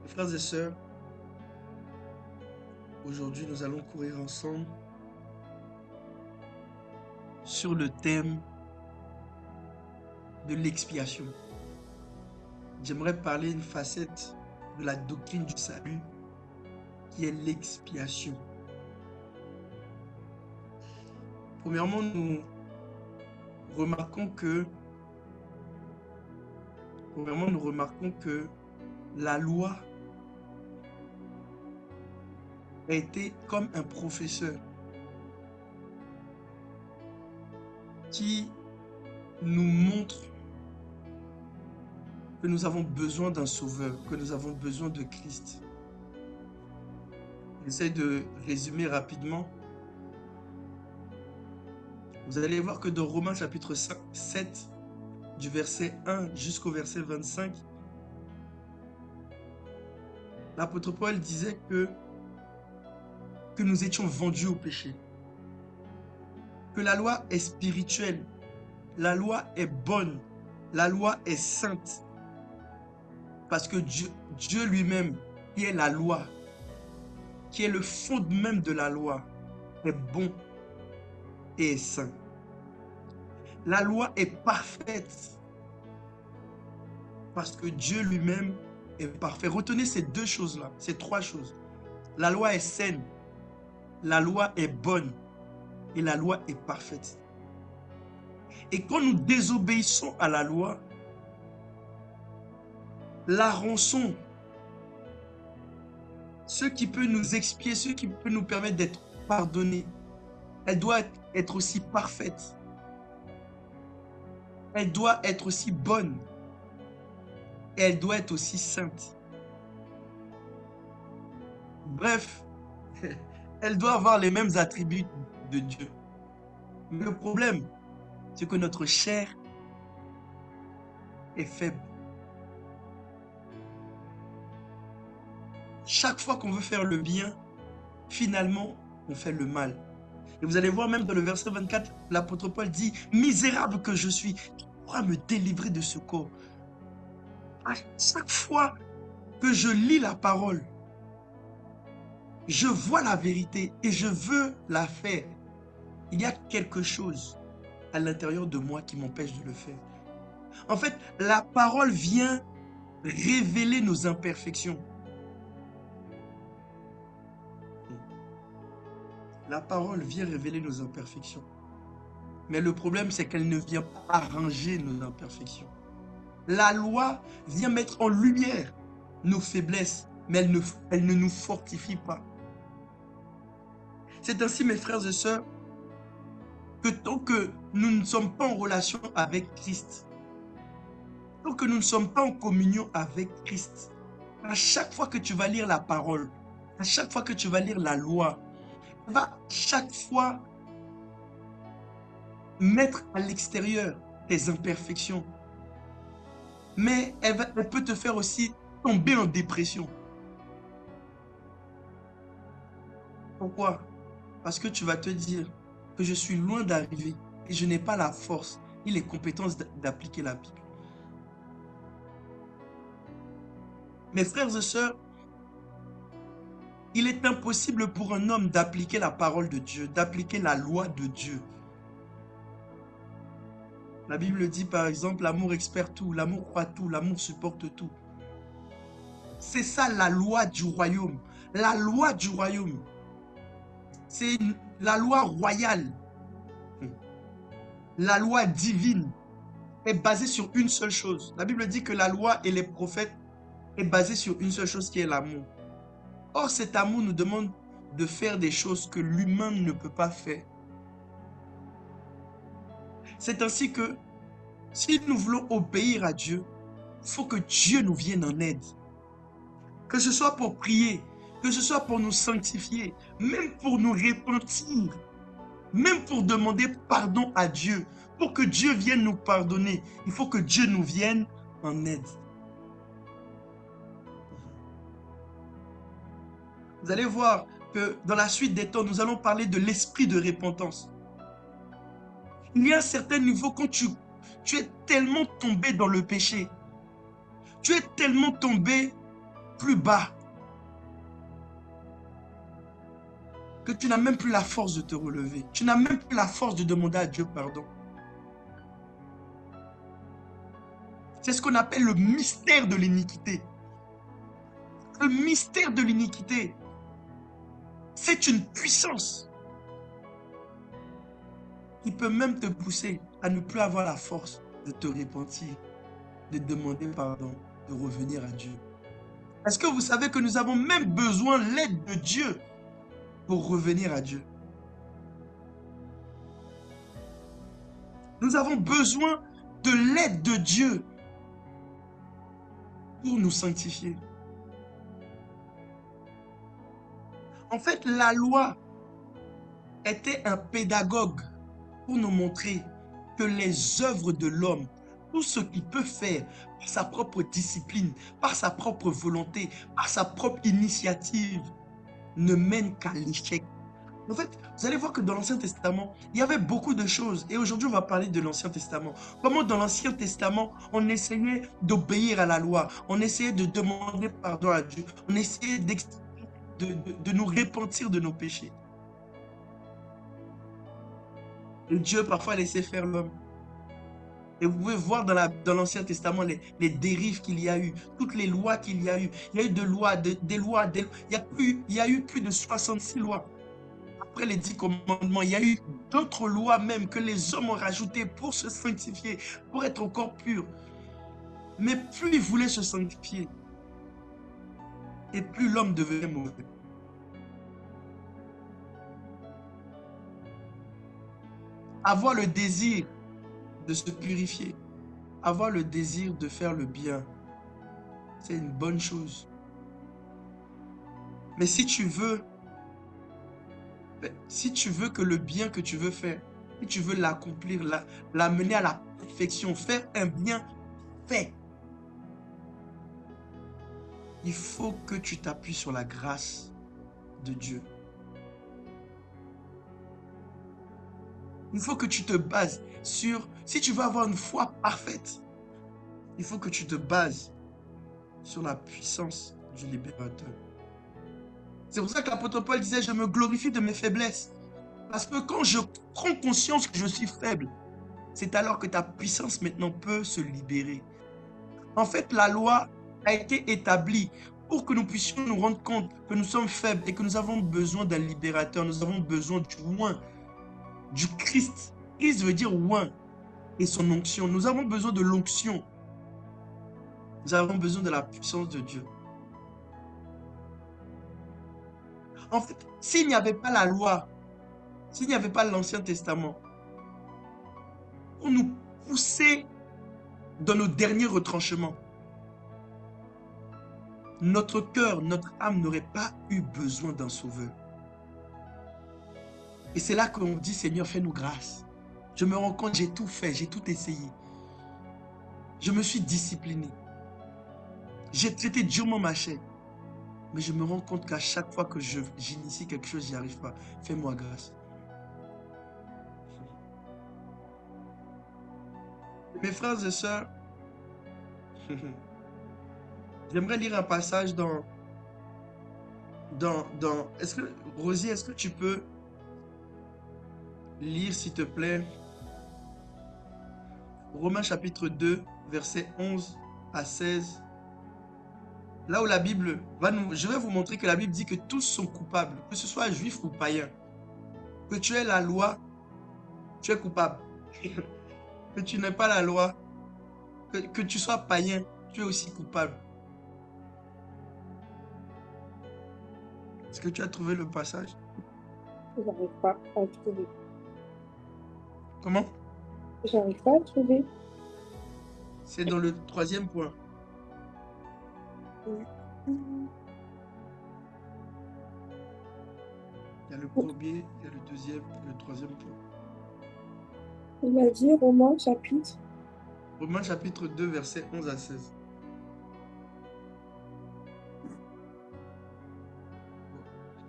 Frères et sœurs, aujourd'hui nous allons courir ensemble sur le thème de l'expiation. J'aimerais parler d'une facette de la doctrine du salut qui est l'expiation. Premièrement, nous remarquons que la loi a été comme un professeur qui nous montre que nous avons besoin d'un sauveur, que nous avons besoin de Christ. J'essaie de résumer rapidement. Vous allez voir que dans Romains chapitre 7, du verset 1 jusqu'au verset 25, l'apôtre Paul disait que nous étions vendus au péché, que la loi est spirituelle, la loi est bonne, la loi est sainte, parce que Dieu lui-même, qui est la loi, qui est le fondement même de la loi, est bon et est saint. La loi est parfaite, parce que Dieu lui-même est parfait. Retenez ces deux choses-là, ces trois choses. La loi est saine, la loi est bonne et la loi est parfaite. Et quand nous désobéissons à la loi, la rançon, ce qui peut nous expier, ce qui peut nous permettre d'être pardonnés, elle doit être aussi parfaite. Elle doit être aussi bonne. Et elle doit être aussi sainte. Bref, elle doit avoir les mêmes attributs de Dieu. Mais le problème, c'est que notre chair est faible. Chaque fois qu'on veut faire le bien, finalement, on fait le mal. Et vous allez voir même dans le verset 24, l'apôtre Paul dit « Misérable que je suis, qui pourra me délivrer de ce corps ?» À chaque fois que je lis la parole, je vois la vérité et je veux la faire. Il y a quelque chose à l'intérieur de moi qui m'empêche de le faire. En fait, la parole vient révéler nos imperfections. La parole vient révéler nos imperfections. Mais le problème, c'est qu'elle ne vient pas arranger nos imperfections. La loi vient mettre en lumière nos faiblesses, mais elle ne nous fortifie pas. C'est ainsi, mes frères et sœurs, que tant que nous ne sommes pas en relation avec Christ, tant que nous ne sommes pas en communion avec Christ, à chaque fois que tu vas lire la parole, à chaque fois que tu vas lire la loi, elle va chaque fois mettre à l'extérieur tes imperfections. Mais elle peut te faire aussi tomber en dépression. Pourquoi? Parce que tu vas te dire que je suis loin d'arriver et je n'ai pas la force et les compétences d'appliquer la Bible. Mes frères et sœurs, il est impossible pour un homme d'appliquer la parole de Dieu, d'appliquer la loi de Dieu. La Bible dit par exemple, l'amour espère tout, l'amour croit tout, l'amour supporte tout. C'est ça la loi du royaume. La loi du royaume, c'est la loi royale. La loi divine est basée sur une seule chose. La Bible dit que la loi et les prophètes est basée sur une seule chose qui est l'amour. Or, cet amour nous demande de faire des choses que l'humain ne peut pas faire. C'est ainsi que si nous voulons obéir à Dieu, il faut que Dieu nous vienne en aide. Que ce soit pour prier, que ce soit pour nous sanctifier, même pour nous repentir, même pour demander pardon à Dieu, pour que Dieu vienne nous pardonner, il faut que Dieu nous vienne en aide. Vous allez voir que dans la suite des temps, nous allons parler de l'esprit de repentance. Il y a un certain niveau quand tu es tellement tombé dans le péché, tu es tellement tombé plus bas, que tu n'as même plus la force de te relever. Tu n'as même plus la force de demander à Dieu pardon. C'est ce qu'on appelle le mystère de l'iniquité. Le mystère de l'iniquité, c'est une puissance qui peut même te pousser à ne plus avoir la force de te repentir, de demander pardon, de revenir à Dieu. Est-ce que vous savez que nous avons même besoin de l'aide de Dieu pour revenir à Dieu? Nous avons besoin de l'aide de Dieu pour nous sanctifier. En fait, la loi était un pédagogue pour nous montrer que les œuvres de l'homme, tout ce qu'il peut faire par sa propre discipline, par sa propre volonté, par sa propre initiative, ne mène qu'à l'échec. En fait, vous allez voir que dans l'Ancien Testament, il y avait beaucoup de choses. Et aujourd'hui, on va parler de l'Ancien Testament. Comment dans l'Ancien Testament, on essayait d'obéir à la loi. On essayait de demander pardon à Dieu. On essayait de nous repentir de nos péchés. Et Dieu, parfois, laissait faire l'homme. Et vous pouvez voir dans l'Ancien Testament les dérives qu'il y a eu, toutes les lois qu'il y a eu. Il y a eu il y a eu plus de 66 lois. Après les 10 commandements, il y a eu d'autres lois même que les hommes ont rajoutées pour se sanctifier, pour être encore purs. Mais plus ils voulaient se sanctifier, et plus l'homme devenait mauvais. Avoir le désir de se purifier, avoir le désir de faire le bien, c'est une bonne chose. Mais si tu veux que le bien que tu veux faire, si tu veux l'accomplir, l'amener à la perfection, faire un bien fait, il faut que tu t'appuies sur la grâce de Dieu. Il faut que tu te bases sur... Si tu veux avoir une foi parfaite, il faut que tu te bases sur la puissance du libérateur. C'est pour ça que l'apôtre Paul disait, je me glorifie de mes faiblesses. Parce que quand je prends conscience que je suis faible, c'est alors que ta puissance maintenant peut se libérer. En fait, la loi a été établie pour que nous puissions nous rendre compte que nous sommes faibles et que nous avons besoin d'un libérateur. Nous avons besoin du oint, du Christ. Christ veut dire oint et son onction. Nous avons besoin de l'onction. Nous avons besoin de la puissance de Dieu. En fait, s'il n'y avait pas la loi, s'il n'y avait pas l'Ancien Testament, pour nous pousser dans nos derniers retranchements, notre cœur, notre âme n'aurait pas eu besoin d'un sauveur. Et c'est là qu'on dit, Seigneur, fais-nous grâce. Je me rends compte, j'ai tout fait, j'ai tout essayé. Je me suis discipliné. J'ai traité durement ma chair. Mais je me rends compte qu'à chaque fois que j'initie quelque chose, j'y arrive pas. Fais-moi grâce. Mes frères et sœurs, j'aimerais lire un passage Rosie, est-ce que tu peux lire, s'il te plaît, Romains chapitre 2, versets 11 à 16. Là où la Bible je vais vous montrer que la Bible dit que tous sont coupables, que ce soit juif ou païen. Que tu aies la loi, tu es coupable. Que tu n'aies pas la loi, que tu sois païen, tu es aussi coupable. Est-ce que tu as trouvé le passage? Je n'arrive pas à le trouver. Comment? J'arrive pas à le trouver. C'est dans le 3e point. Il y a le premier, il y a le deuxième, le 3e point. Il a dit Romains chapitre. Romains chapitre 2, versets 11 à 16.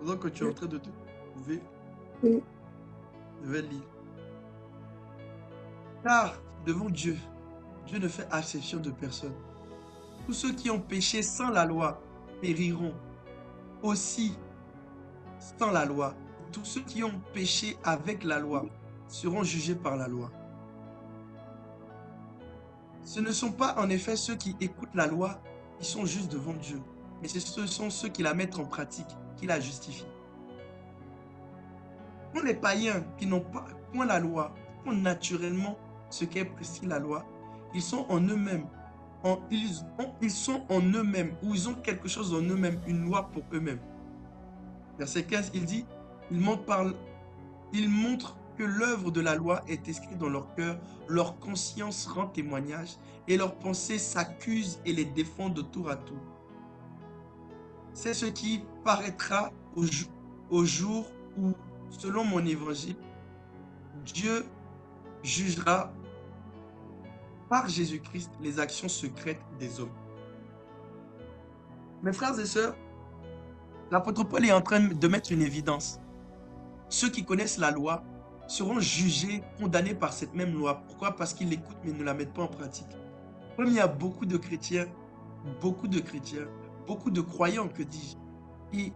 Pendant que tu es en train de te trouver, Oui. je vais lire. Car devant Dieu, Dieu ne fait exception de personne. Tous ceux qui ont péché sans la loi périront aussi sans la loi. Tous ceux qui ont péché avec la loi seront jugés par la loi. Ce ne sont pas en effet ceux qui écoutent la loi qui sont justes devant Dieu, mais ce sont ceux qui la mettent en pratique, qui la justifient. Pour les païens qui n'ont pas point la loi, font naturellement ce qu'est prescrit la loi, ils sont en eux-mêmes, ils sont en eux-mêmes, ou ils ont quelque chose en eux-mêmes, une loi pour eux-mêmes. Verset 15, il dit, ils montrent que l'œuvre de la loi est inscrite dans leur cœur, leur conscience rend témoignage et leurs pensées s'accusent et les défendent de tour à tour. C'est ce qui paraîtra au jour où, selon mon évangile, Dieu jugera par Jésus-Christ les actions secrètes des hommes. Mes frères et sœurs, l'apôtre Paul est en train de mettre une évidence. Ceux qui connaissent la loi seront jugés, condamnés par cette même loi. Pourquoi? Parce qu'ils l'écoutent mais ne la mettent pas en pratique. Comme il y a beaucoup de chrétiens, beaucoup de croyants, que dis-je, qui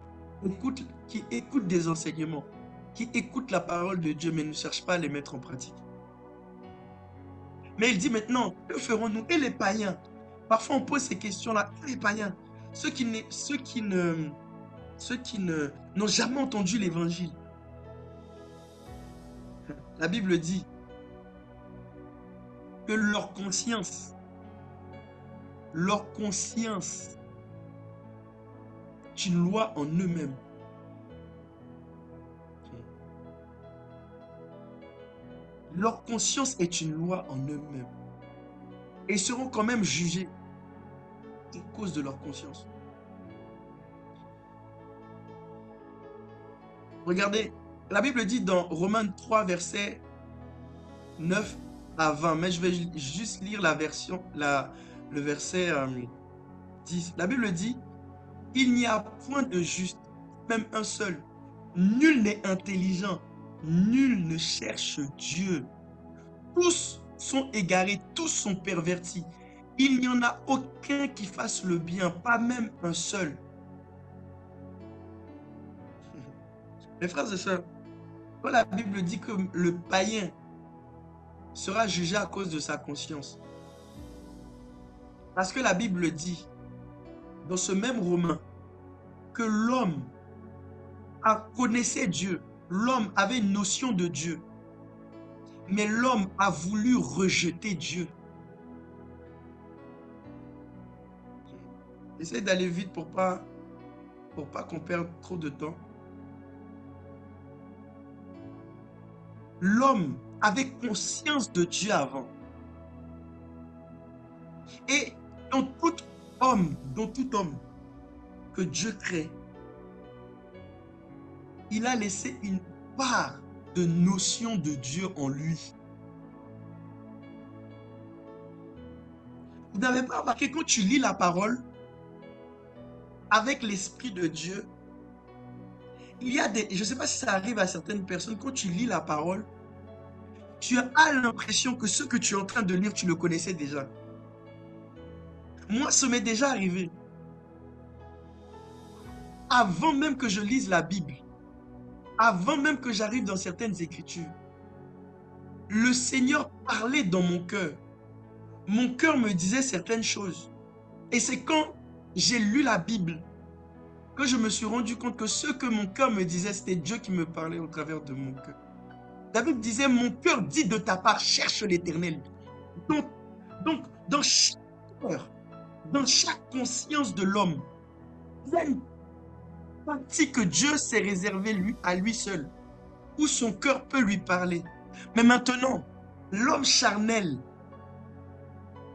écoutent des enseignements, qui écoutent la parole de Dieu mais ne cherchent pas à les mettre en pratique. Mais il dit maintenant, que ferons-nous? Et les païens? Parfois on pose ces questions-là. Et les païens, ceux qui n'ont jamais entendu l'évangile. La Bible dit que leur conscience est une loi en eux-mêmes. Leur conscience est une loi en eux-mêmes. Et ils seront quand même jugés à cause de leur conscience. Regardez, la Bible dit dans Romains 3, versets 9 à 20, mais je vais juste lire le verset 10. La Bible dit, « Il n'y a point de juste, même un seul. Nul n'est intelligent, nul ne cherche Dieu. Tous sont égarés, tous sont pervertis. Il n'y en a aucun qui fasse le bien, pas même un seul. » Mes frères et sœurs, quand la Bible dit que le païen sera jugé à cause de sa conscience, parce que la Bible dit, dans ce même Romain, que l'homme connaissait Dieu, l'homme avait une notion de Dieu, mais l'homme a voulu rejeter Dieu. J'essaie d'aller vite pour pas qu'on perde trop de temps. L'homme avait conscience de Dieu avant. Et dans tout homme que Dieu crée, il a laissé une part de notion de Dieu en lui. Vous n'avez pas remarqué, quand tu lis la parole avec l'Esprit de Dieu, il y a je ne sais pas si ça arrive à certaines personnes, quand tu lis la parole, tu as l'impression que ce que tu es en train de lire, tu le connaissais déjà. Moi, ça m'est déjà arrivé. Avant même que je lise la Bible, avant même que j'arrive dans certaines écritures, le Seigneur parlait dans mon cœur. Mon cœur me disait certaines choses. Et c'est quand j'ai lu la Bible que je me suis rendu compte que ce que mon cœur me disait, c'était Dieu qui me parlait au travers de mon cœur. David disait, mon cœur dit de ta part, cherche l'Éternel. Donc, dans chaque cœur, dans chaque conscience de l'homme, il y a une partie que Dieu s'est réservée à lui seul, où son cœur peut lui parler. Mais maintenant, l'homme charnel,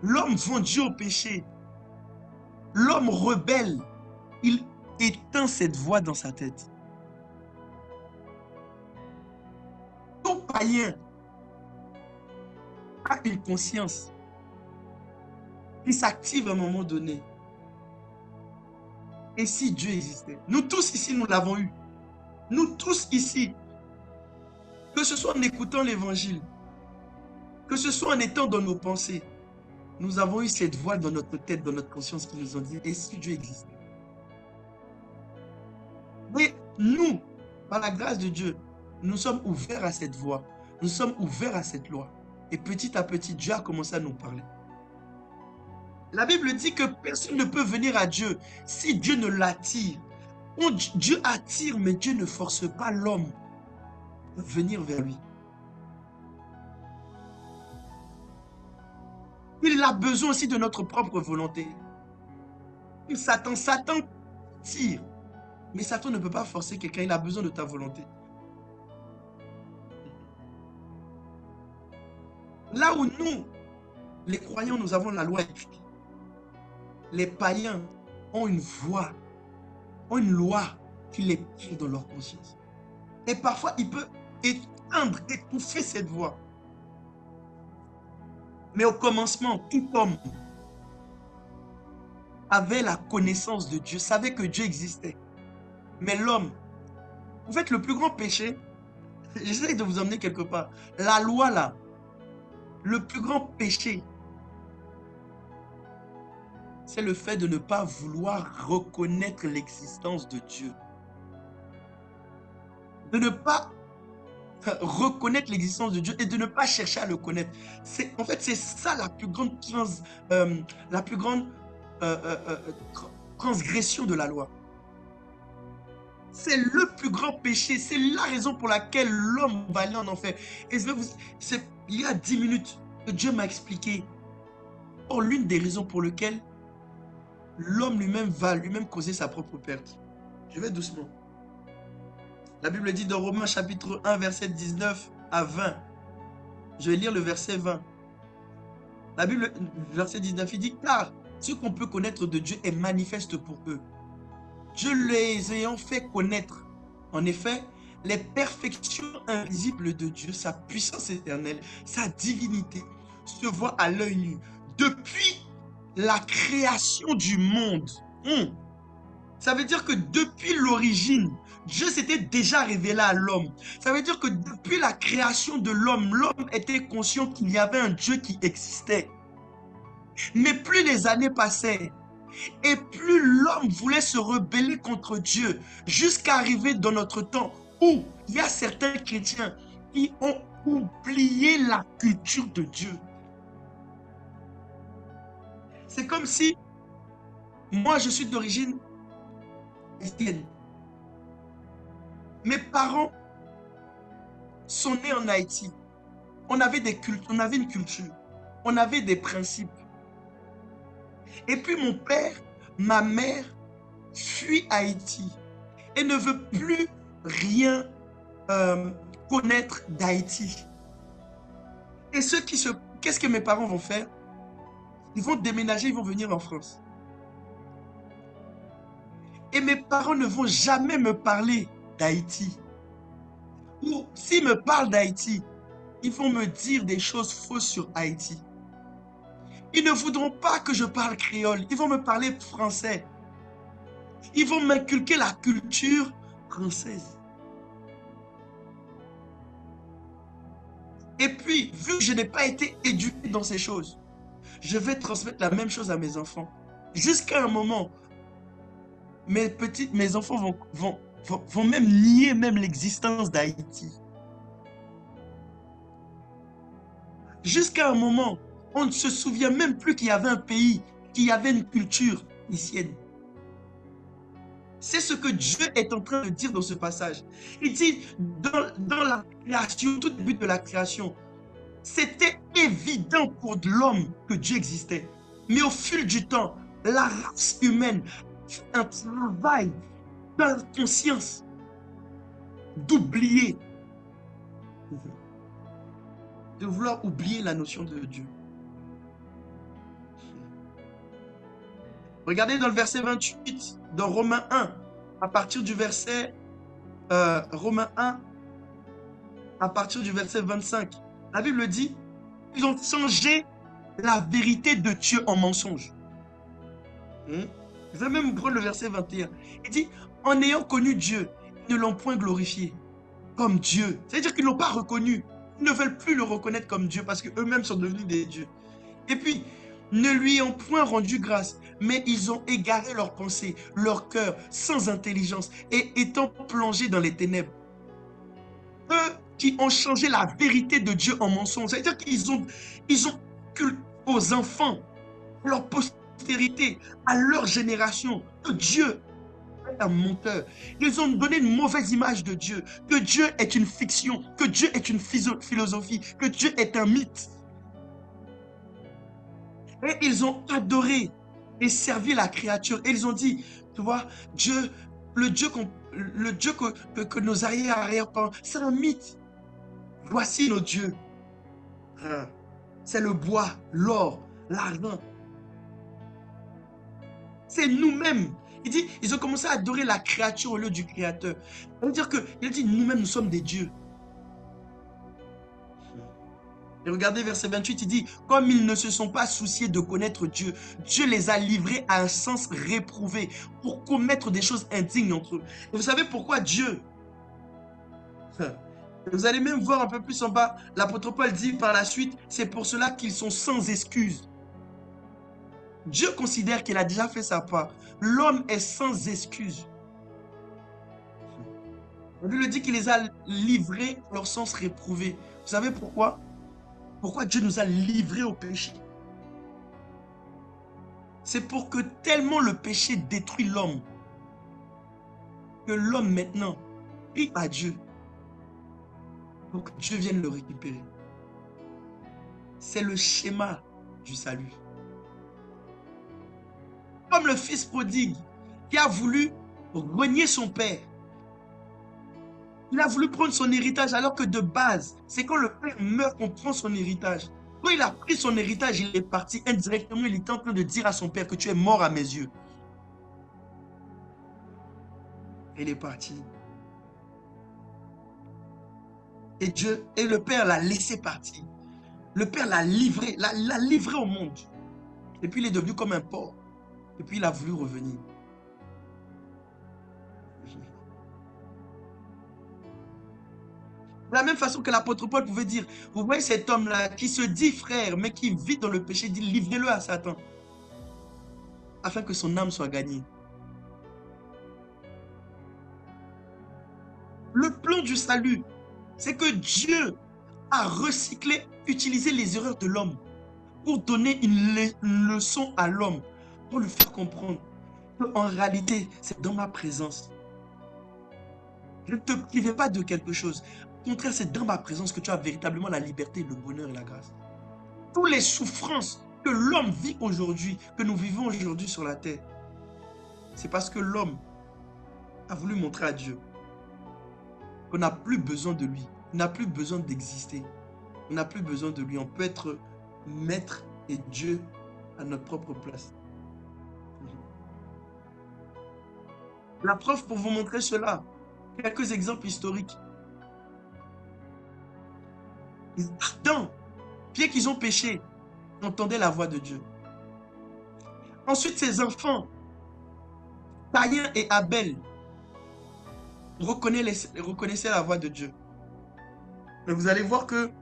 l'homme vendu au péché, l'homme rebelle, il éteint cette voix dans sa tête. Tout païen a une conscience qui s'active à un moment donné. Et si Dieu existait? Nous tous ici, nous l'avons eu. Nous tous ici, que ce soit en écoutant l'évangile, que ce soit en étant dans nos pensées, nous avons eu cette voix dans notre tête, dans notre conscience qui nous ont dit, et si Dieu existait? Nous, par la grâce de Dieu, nous sommes ouverts à cette voie. Nous sommes ouverts à cette loi. Et petit à petit, Dieu a commencé à nous parler. La Bible dit que personne ne peut venir à Dieu si Dieu ne l'attire. Dieu attire, mais Dieu ne force pas l'homme à venir vers lui. Il a besoin aussi de notre propre volonté. Satan tire. Mais Satan ne peut pas forcer quelqu'un, il a besoin de ta volonté. Là où nous, les croyants, nous avons la loi écrite. Les païens ont une voix, ont une loi qui les parle dans leur conscience. Et parfois, il peut éteindre, étouffer cette voix. Mais au commencement, tout homme avait la connaissance de Dieu, savait que Dieu existait. Mais l'homme, en fait, le plus grand péché, j'essaie de vous emmener quelque part. La loi, là, le plus grand péché, c'est le fait de ne pas vouloir reconnaître l'existence de Dieu. De ne pas reconnaître l'existence de Dieu et de ne pas chercher à le connaître. En fait, c'est ça la plus grande, transgression de la loi. C'est le plus grand péché. C'est la raison pour laquelle l'homme va aller en enfer. Et il y a 10 minutes que Dieu m'a expliqué. Or, l'une des raisons pour lesquelles l'homme lui-même va lui-même causer sa propre perte. Je vais doucement. La Bible dit dans Romains chapitre 1, verset 19 à 20. Je vais lire le verset 20. La Bible, verset 19, il dit, car ce qu'on peut connaître de Dieu est manifeste pour eux. Dieu les ayant fait connaître. En effet, les perfections invisibles de Dieu, sa puissance éternelle, sa divinité, se voient à l'œil nu. Depuis la création du monde. Ça veut dire que depuis l'origine, Dieu s'était déjà révélé à l'homme. Ça veut dire que depuis la création de l'homme, l'homme était conscient qu'il y avait un Dieu qui existait. Mais plus les années passaient, et plus l'homme voulait se rebeller contre Dieu, jusqu'à arriver dans notre temps où il y a certains chrétiens qui ont oublié la culture de Dieu. C'est comme si, moi je suis d'origine haïtienne. Mes parents sont nés en Haïti. On avait une culture, on avait des principes. Et puis mon père, ma mère, fuit Haïti et ne veut plus rien connaître d'Haïti. Et qu'est-ce que mes parents vont faire? Ils vont déménager, ils vont venir en France. Et mes parents ne vont jamais me parler d'Haïti. Ou s'ils me parlent d'Haïti, ils vont me dire des choses fausses sur Haïti. Ils ne voudront pas que je parle créole. Ils vont me parler français. Ils vont m'inculquer la culture française. Et puis, vu que je n'ai pas été éduqué dans ces choses, je vais transmettre la même chose à mes enfants. Jusqu'à un moment, mes enfants vont même nier même l'existence d'Haïti. Jusqu'à un moment, on ne se souvient même plus qu'il y avait un pays, qu'il y avait une culture haïtienne. C'est ce que Dieu est en train de dire dans ce passage. Il dit, dans la création, tout début de la création, c'était évident pour l'homme que Dieu existait. Mais au fil du temps, la race humaine fait un travail dans la conscience d'oublier, de vouloir oublier la notion de Dieu. Regardez dans le verset 28, dans Romains 1, à partir du verset Romains 1, à partir du verset 25. La Bible dit, ils ont changé la vérité de Dieu en mensonge. Je vais même prendre le verset 21. Il dit, en ayant connu Dieu, ils ne l'ont point glorifié comme Dieu. C'est-à-dire qu'ils ne l'ont pas reconnu. Ils ne veulent plus le reconnaître comme Dieu parce qu'eux-mêmes sont devenus des dieux. Et puis, ne lui ont point rendu grâce, mais ils ont égaré leurs pensées, leur cœur, sans intelligence, et étant plongés dans les ténèbres. Eux qui ont changé la vérité de Dieu en mensonge, c'est-à-dire qu'ils ont culte aux enfants, à leur postérité, à leur génération, que Dieu est un menteur. Ils ont donné une mauvaise image de Dieu, que Dieu est une fiction, que Dieu est une philosophie, que Dieu est un mythe. Et ils ont adoré et servi la créature. Et ils ont dit, tu vois, Dieu, le Dieu que nos arrière-parents, c'est un mythe. Voici nos dieux. Hein. C'est le bois, l'or, l'argent. C'est nous-mêmes. Il dit, ils ont commencé à adorer la créature au lieu du créateur. Ça veut dire qu'il dit, nous-mêmes, nous sommes des dieux. Et regardez verset 28, il dit, comme ils ne se sont pas souciés de connaître Dieu, Dieu les a livrés à un sens réprouvé pour commettre des choses indignes entre eux. Et vous savez pourquoi Dieu? Vous allez même voir un peu plus en bas, l'apôtre Paul dit par la suite, c'est pour cela qu'ils sont sans excuse. Dieu considère qu'il a déjà fait sa part. L'homme est sans excuse. La Bible dit qu'il les a livrés à leur sens réprouvé. Vous savez pourquoi? Pourquoi Dieu nous a livrés au péché? C'est pour que tellement le péché détruit l'homme, que l'homme maintenant prie à Dieu pour que Dieu vienne le récupérer. C'est le schéma du salut. Comme le fils prodigue qui a voulu renier son père. Il a voulu prendre son héritage alors que de base, c'est quand le père meurt qu'on prend son héritage. Quand il a pris son héritage, il est parti indirectement, il était en train de dire à son père que tu es mort à mes yeux. Il est parti. Et le père l'a laissé partir. Le père l'a livré au monde. Et puis il est devenu comme un porc. Et puis il a voulu revenir. De la même façon que l'apôtre Paul pouvait dire, vous voyez cet homme-là qui se dit frère, mais qui vit dans le péché, dit livrez-le à Satan, afin que son âme soit gagnée. Le plan du salut, c'est que Dieu a recyclé, utilisé les erreurs de l'homme pour donner une leçon à l'homme, pour lui faire comprendre qu'en réalité, c'est dans ma présence. Je ne te privais pas de quelque chose. Au contraire, c'est dans ma présence que tu as véritablement la liberté, le bonheur et la grâce. Toutes les souffrances que l'homme vit aujourd'hui, que nous vivons aujourd'hui sur la terre, c'est parce que l'homme a voulu montrer à Dieu qu'on n'a plus besoin de lui, on n'a plus besoin d'exister, on n'a plus besoin de lui, on peut être maître et Dieu à notre propre place. La preuve pour vous montrer cela, quelques exemples historiques. Adam, bien qu'ils ont péché, entendaient la voix de Dieu. Ensuite, ses enfants, Caïn et Abel, reconnaissaient la voix de Dieu. Mais vous allez voir que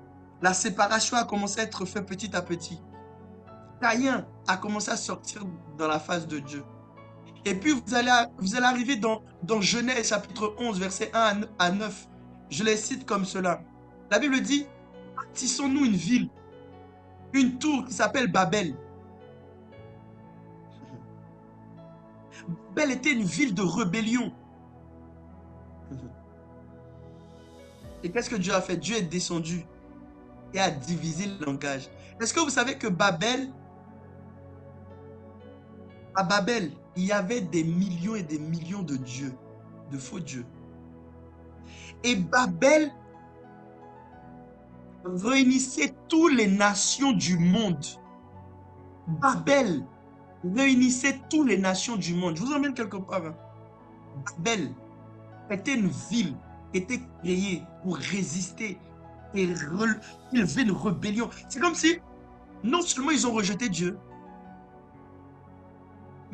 la séparation a commencé à être faite petit à petit. Caïn a commencé à sortir dans la face de Dieu. Et puis vous allez arriver dans Genèse chapitre 11, versets 1 à 9. Je les cite comme cela. La Bible dit, bâtissons-nous une ville, une tour qui s'appelle Babel. Babel était une ville de rébellion. Et qu'est-ce que Dieu a fait? Dieu est descendu et a divisé le langage. Est-ce que vous savez que à Babel, il y avait des millions et des millions de dieux, de faux dieux. Et Babel réunissait toutes les nations du monde. Babel réunissait toutes les nations du monde. Je vous emmène quelque part. Hein. Babel était une ville qui était créée pour résister et élever une rébellion. C'est comme si, non seulement ils ont rejeté Dieu,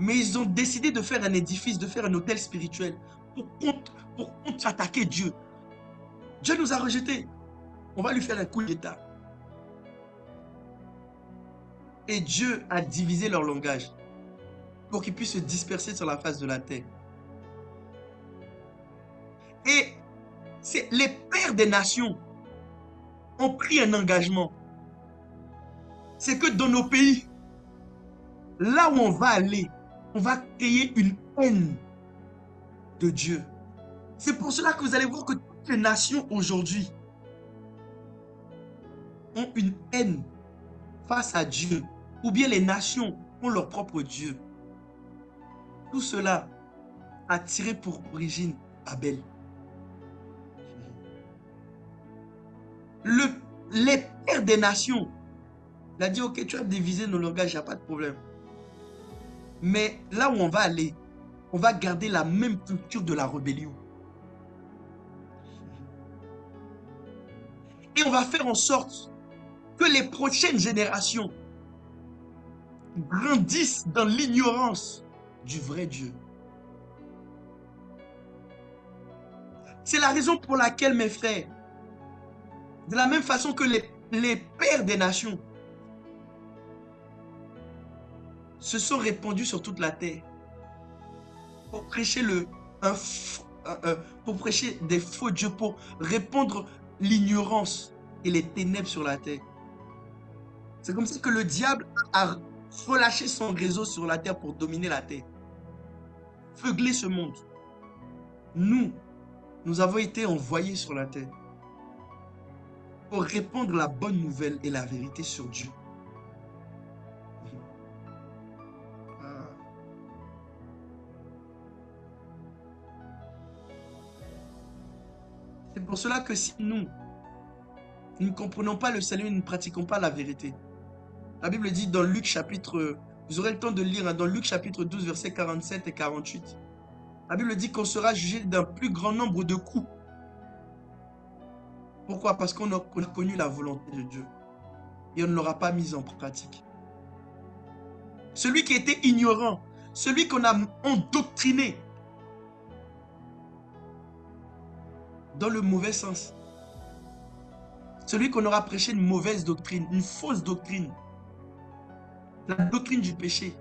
mais ils ont décidé de faire un édifice, de faire un hôtel spirituel pour contre-attaquer Dieu. Dieu nous a rejetés. On va lui faire un coup d'État. Et Dieu a divisé leur langage pour qu'ils puissent se disperser sur la face de la terre. Et c'est les pères des nations ont pris un engagement. C'est que dans nos pays, là où on va aller, on va créer une haine de Dieu. C'est pour cela que vous allez voir que toutes les nations aujourd'hui ont une haine face à Dieu. Ou bien les nations ont leur propre Dieu. Tout cela a tiré pour origine Babel. Les pères des nations, il a dit, ok, tu as divisé nos langages, il n'y a pas de problème. Mais là où on va aller, on va garder la même culture de la rébellion. Et on va faire en sorte que les prochaines générations grandissent dans l'ignorance du vrai Dieu. C'est la raison pour laquelle, mes frères, de la même façon que les pères des nations se sont répandus sur toute la terre pour prêcher, pour prêcher des faux dieux, pour répandre l'ignorance et les ténèbres sur la terre. C'est comme ça que le diable a relâché son réseau sur la terre pour dominer la terre, feugler ce monde. Nous avons été envoyés sur la terre pour répandre la bonne nouvelle et la vérité sur Dieu. C'est pour cela que si nous ne comprenons pas le salut, nous ne pratiquons pas la vérité. La Bible dit dans Luc chapitre, vous aurez le temps de lire, dans Luc chapitre 12, versets 47 et 48. La Bible dit qu'on sera jugé d'un plus grand nombre de coups. Pourquoi? Parce qu'on a connu la volonté de Dieu et on ne l'aura pas mise en pratique. Celui qui était ignorant, celui qu'on a endoctriné dans le mauvais sens, celui qu'on aura prêché une mauvaise doctrine, une fausse doctrine, la doctrine du péché.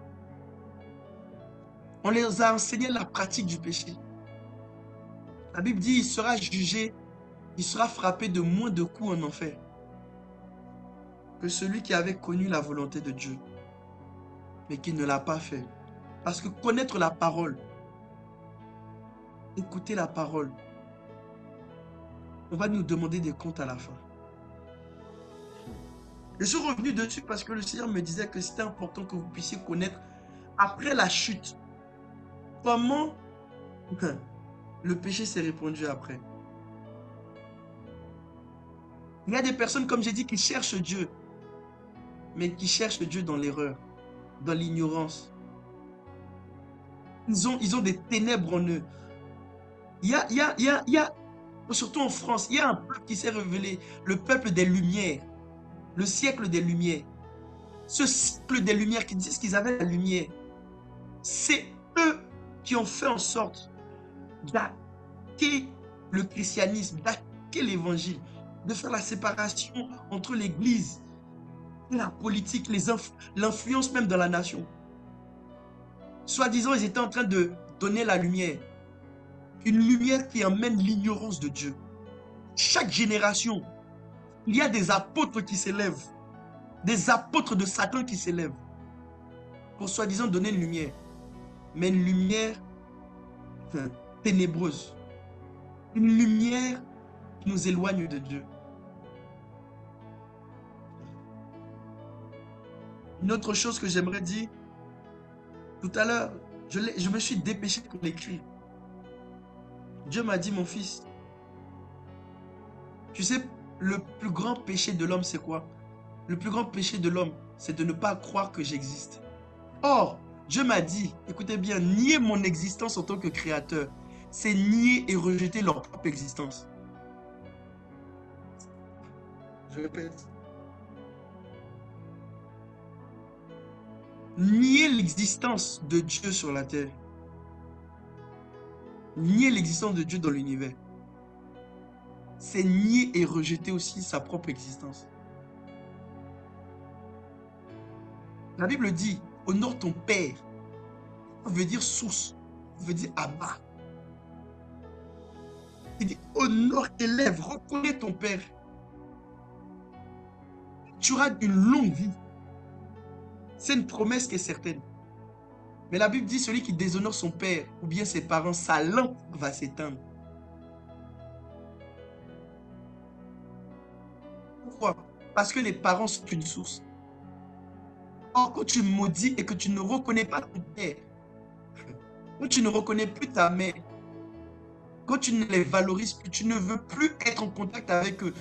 On les a enseigné la pratique du péché. La Bible dit, il sera jugé, il sera frappé de moins de coups en enfer que celui qui avait connu la volonté de Dieu, mais qui ne l'a pas fait. Parce que connaître la parole, écouter la parole, on va nous demander des comptes à la fin. Je suis revenu dessus parce que le Seigneur me disait que c'était important que vous puissiez connaître, après la chute, comment le péché s'est répandu après. Il y a des personnes, comme j'ai dit, qui cherchent Dieu, mais qui cherchent Dieu dans l'erreur, dans l'ignorance. Ils ont des ténèbres en eux. Il y a, surtout en France, il y a un peuple qui s'est révélé, le peuple des Lumières, le siècle des Lumières. Ce siècle des Lumières qui disent qu'ils avaient la lumière, c'est eux qui ont fait en sorte d'attaquer le christianisme, d'attaquer l'évangile, de faire la séparation entre l'église et la politique, l'influence même dans la nation. Soi-disant, ils étaient en train de donner la lumière. Une lumière qui emmène l'ignorance de Dieu. Chaque génération, il y a des apôtres qui s'élèvent, des apôtres de Satan qui s'élèvent pour soi-disant donner une lumière. Mais une lumière ténébreuse. Une lumière qui nous éloigne de Dieu. Une autre chose que j'aimerais dire, tout à l'heure, je me suis dépêché pour l'écrire. Dieu m'a dit, mon fils, tu sais, le plus grand péché de l'homme, c'est quoi? Le plus grand péché de l'homme, c'est de ne pas croire que j'existe. Or, Dieu m'a dit, écoutez bien, nier mon existence en tant que créateur, c'est nier et rejeter leur propre existence. Je répète. Nier l'existence de Dieu sur la terre. Nier l'existence de Dieu dans l'univers. C'est nier et rejeter aussi sa propre existence. La Bible dit, honore ton père. Ça veut dire source, ça veut dire Abba. Il dit, honore tes lèvres, reconnais ton père. Tu auras une longue vie. C'est une promesse qui est certaine. Mais la Bible dit, celui qui déshonore son père ou bien ses parents, sa lampe va s'éteindre. Pourquoi? Parce que les parents sont une source. Or, quand tu maudis et que tu ne reconnais pas ton père, quand tu ne reconnais plus ta mère, quand tu ne les valorises plus, tu ne veux plus être en contact avec eux,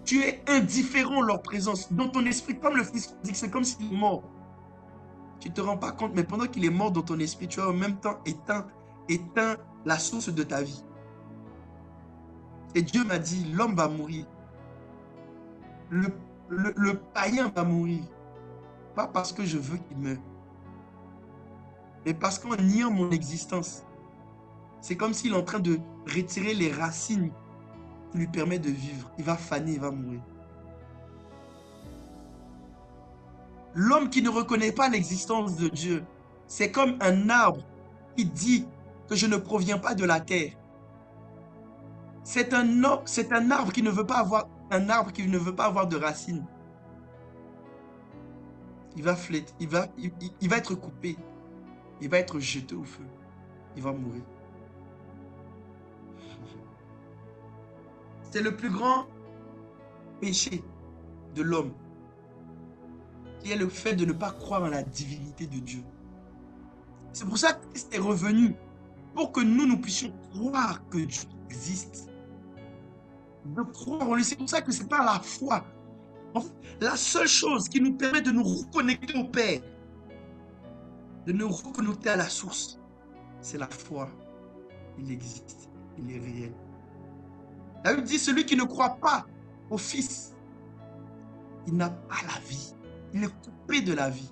tu es indifférent à leur présence. Dans ton esprit, comme le Fils dit que c'est comme s'il est mort. Tu ne te rends pas compte, mais pendant qu'il est mort dans ton esprit, tu as en même temps éteint la source de ta vie. Et Dieu m'a dit, l'homme va mourir. Le païen va mourir. Pas parce que je veux qu'il meure, mais parce qu'en niant mon existence, c'est comme s'il est en train de retirer les racines qui lui permettent de vivre. Il va faner, il va mourir. L'homme qui ne reconnaît pas l'existence de Dieu, c'est comme un arbre qui dit que je ne proviens pas de la terre. C'est un arbre qui ne veut pas avoir de racines. Il va fléter, il va être coupé, il va être jeté au feu, il va mourir. C'est le plus grand péché de l'homme, qui est le fait de ne pas croire en la divinité de Dieu. C'est pour ça que Christ est revenu, pour que nous puissions croire que Dieu existe. De croire en lui. C'est pour ça que c'est par la foi. En fait, la seule chose qui nous permet de nous reconnecter au Père, de nous reconnecter à la source, c'est la foi. Il existe, il est réel. La Bible dit, celui qui ne croit pas au Fils, il n'a pas la vie. Il est coupé de la vie.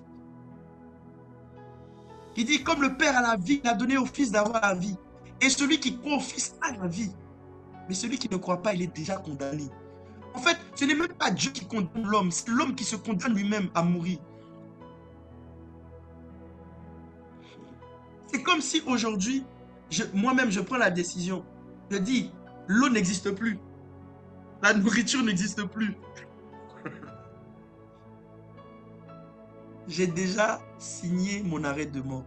Il dit, comme le Père a la vie, il a donné au Fils d'avoir la vie. Et celui qui croit au Fils a la vie. Mais celui qui ne croit pas, il est déjà condamné. En fait, ce n'est même pas Dieu qui condamne l'homme, c'est l'homme qui se condamne lui-même à mourir. C'est comme si aujourd'hui, moi-même, je prends la décision. Je dis, l'eau n'existe plus. La nourriture n'existe plus. J'ai déjà signé mon arrêt de mort.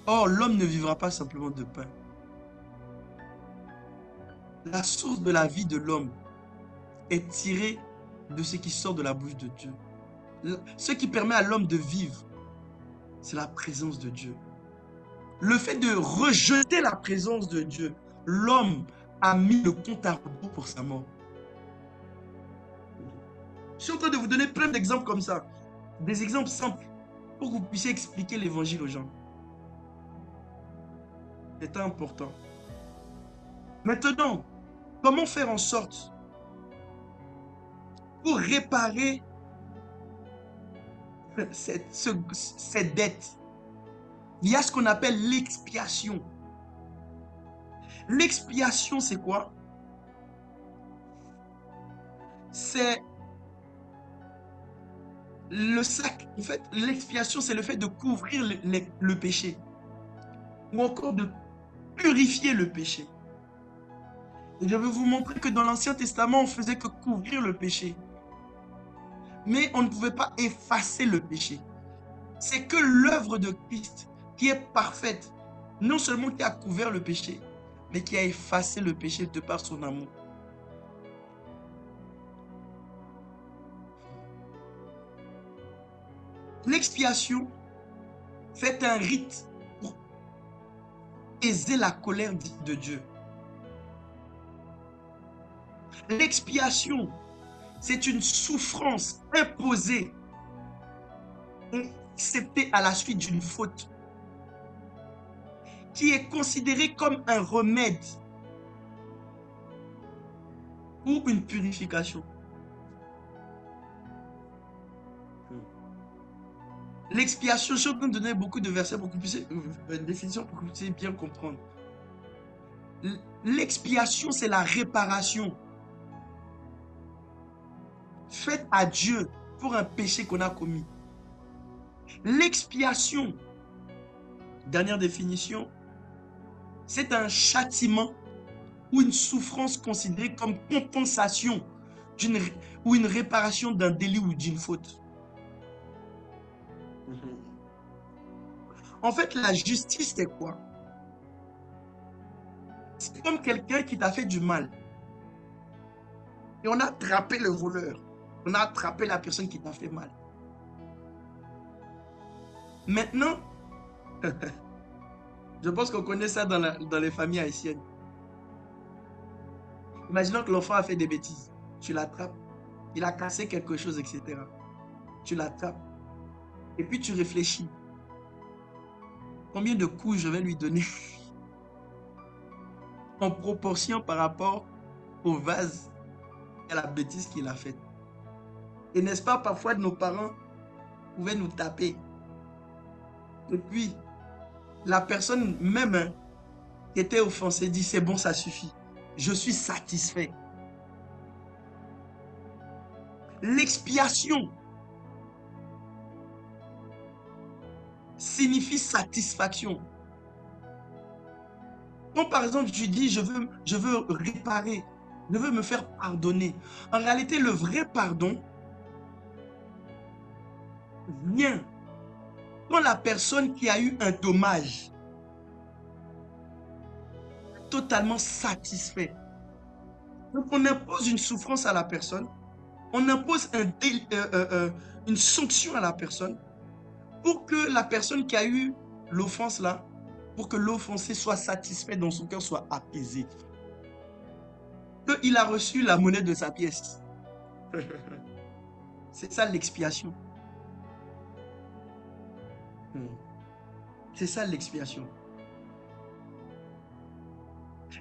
Or, l'homme ne vivra pas simplement de pain. La source de la vie de l'homme est tirée de ce qui sort de la bouche de Dieu. Ce qui permet à l'homme de vivre, c'est la présence de Dieu. Le fait de rejeter la présence de Dieu, l'homme a mis le compte à rebours pour sa mort. Je suis en train de vous donner plein d'exemples comme ça. Des exemples simples pour que vous puissiez expliquer l'évangile aux gens. C'est important. Maintenant, comment faire en sorte pour réparer cette dette? Il y a ce qu'on appelle l'expiation. L'expiation, c'est quoi? C'est le sac. En fait, l'expiation, c'est le fait de couvrir le péché. Ou encore de purifier le péché. Et je vais vous montrer que dans l'Ancien Testament, on ne faisait que couvrir le péché. Mais on ne pouvait pas effacer le péché. C'est que l'œuvre de Christ, qui est parfaite, non seulement qui a couvert le péché, mais qui a effacé le péché de par son amour. L'expiation fait un rite pour apaiser la colère de Dieu. L'expiation, c'est une souffrance imposée et acceptée à la suite d'une faute, qui est considérée comme un remède ou une purification. L'expiation, je suis en train de donner beaucoup de versets pour que vous puissiez, une définition pour que vous puissiez bien comprendre. L'expiation, c'est la réparation faite à Dieu pour un péché qu'on a commis. L'expiation, dernière définition, c'est un châtiment ou une souffrance considérée comme compensation ou une réparation d'un délit ou d'une faute. En fait, la justice, c'est quoi? C'est comme quelqu'un qui t'a fait du mal. Et on a attrapé le voleur. On a attrapé la personne qui t'a fait mal. Maintenant, je pense qu'on connaît ça dans les familles haïtiennes. Imaginons que l'enfant a fait des bêtises. Tu l'attrapes. Il a cassé quelque chose, etc. Tu l'attrapes. Et puis tu réfléchis. Combien de coups je vais lui donner en proportion par rapport au vase et à la bêtise qu'il a faite. Et n'est-ce pas, parfois nos parents pouvaient nous taper. Et puis, la personne même qui était offensée dit, c'est bon, ça suffit. Je suis satisfait. L'expiation signifie satisfaction. Quand par exemple tu dis je veux réparer, je veux me faire pardonner. En réalité, le vrai pardon vient quand la personne qui a eu un dommage est totalement satisfait. Donc on impose une souffrance à la personne, on impose une sanction à la personne pour que la personne qui a eu l'offense là, pour que l'offensé soit satisfait dans son cœur, soit apaisé. Qu'il a reçu la monnaie de sa pièce. C'est ça l'expiation. C'est ça l'expiation.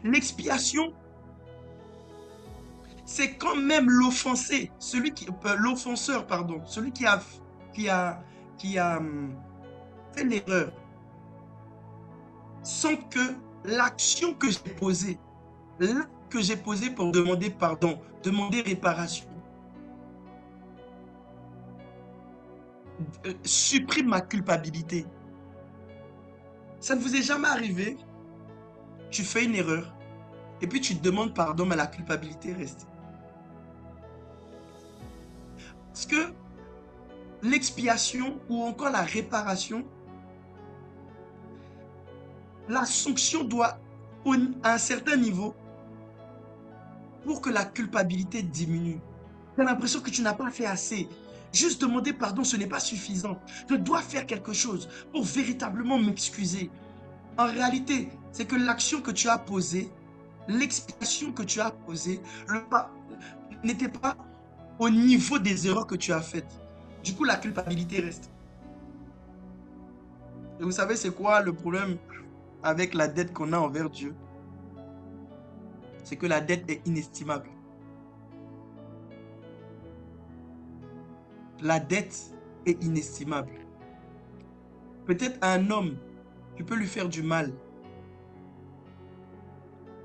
L'expiation, c'est quand même l'offensé, l'offenseur, pardon, celui qui a fait l'erreur, sans que l'action que j'ai posée, l'acte que j'ai posé pour demander pardon, demander réparation, supprime ma culpabilité. Ça ne vous est jamais arrivé? Tu fais une erreur et puis tu te demandes pardon, mais la culpabilité reste. Parce que l'expiation ou encore la réparation, la sanction doit, à un certain niveau, pour que la culpabilité diminue. Tu as l'impression que tu n'as pas fait assez. Juste demander pardon, ce n'est pas suffisant. Je dois faire quelque chose pour véritablement m'excuser. En réalité, c'est que l'action que tu as posée, l'expiation que tu as posée, n'était pas au niveau des erreurs que tu as faites. Du coup, la culpabilité reste. Et vous savez, c'est quoi le problème avec la dette qu'on a envers Dieu? C'est que la dette est inestimable. La dette est inestimable. Peut-être à un homme, tu peux lui faire du mal.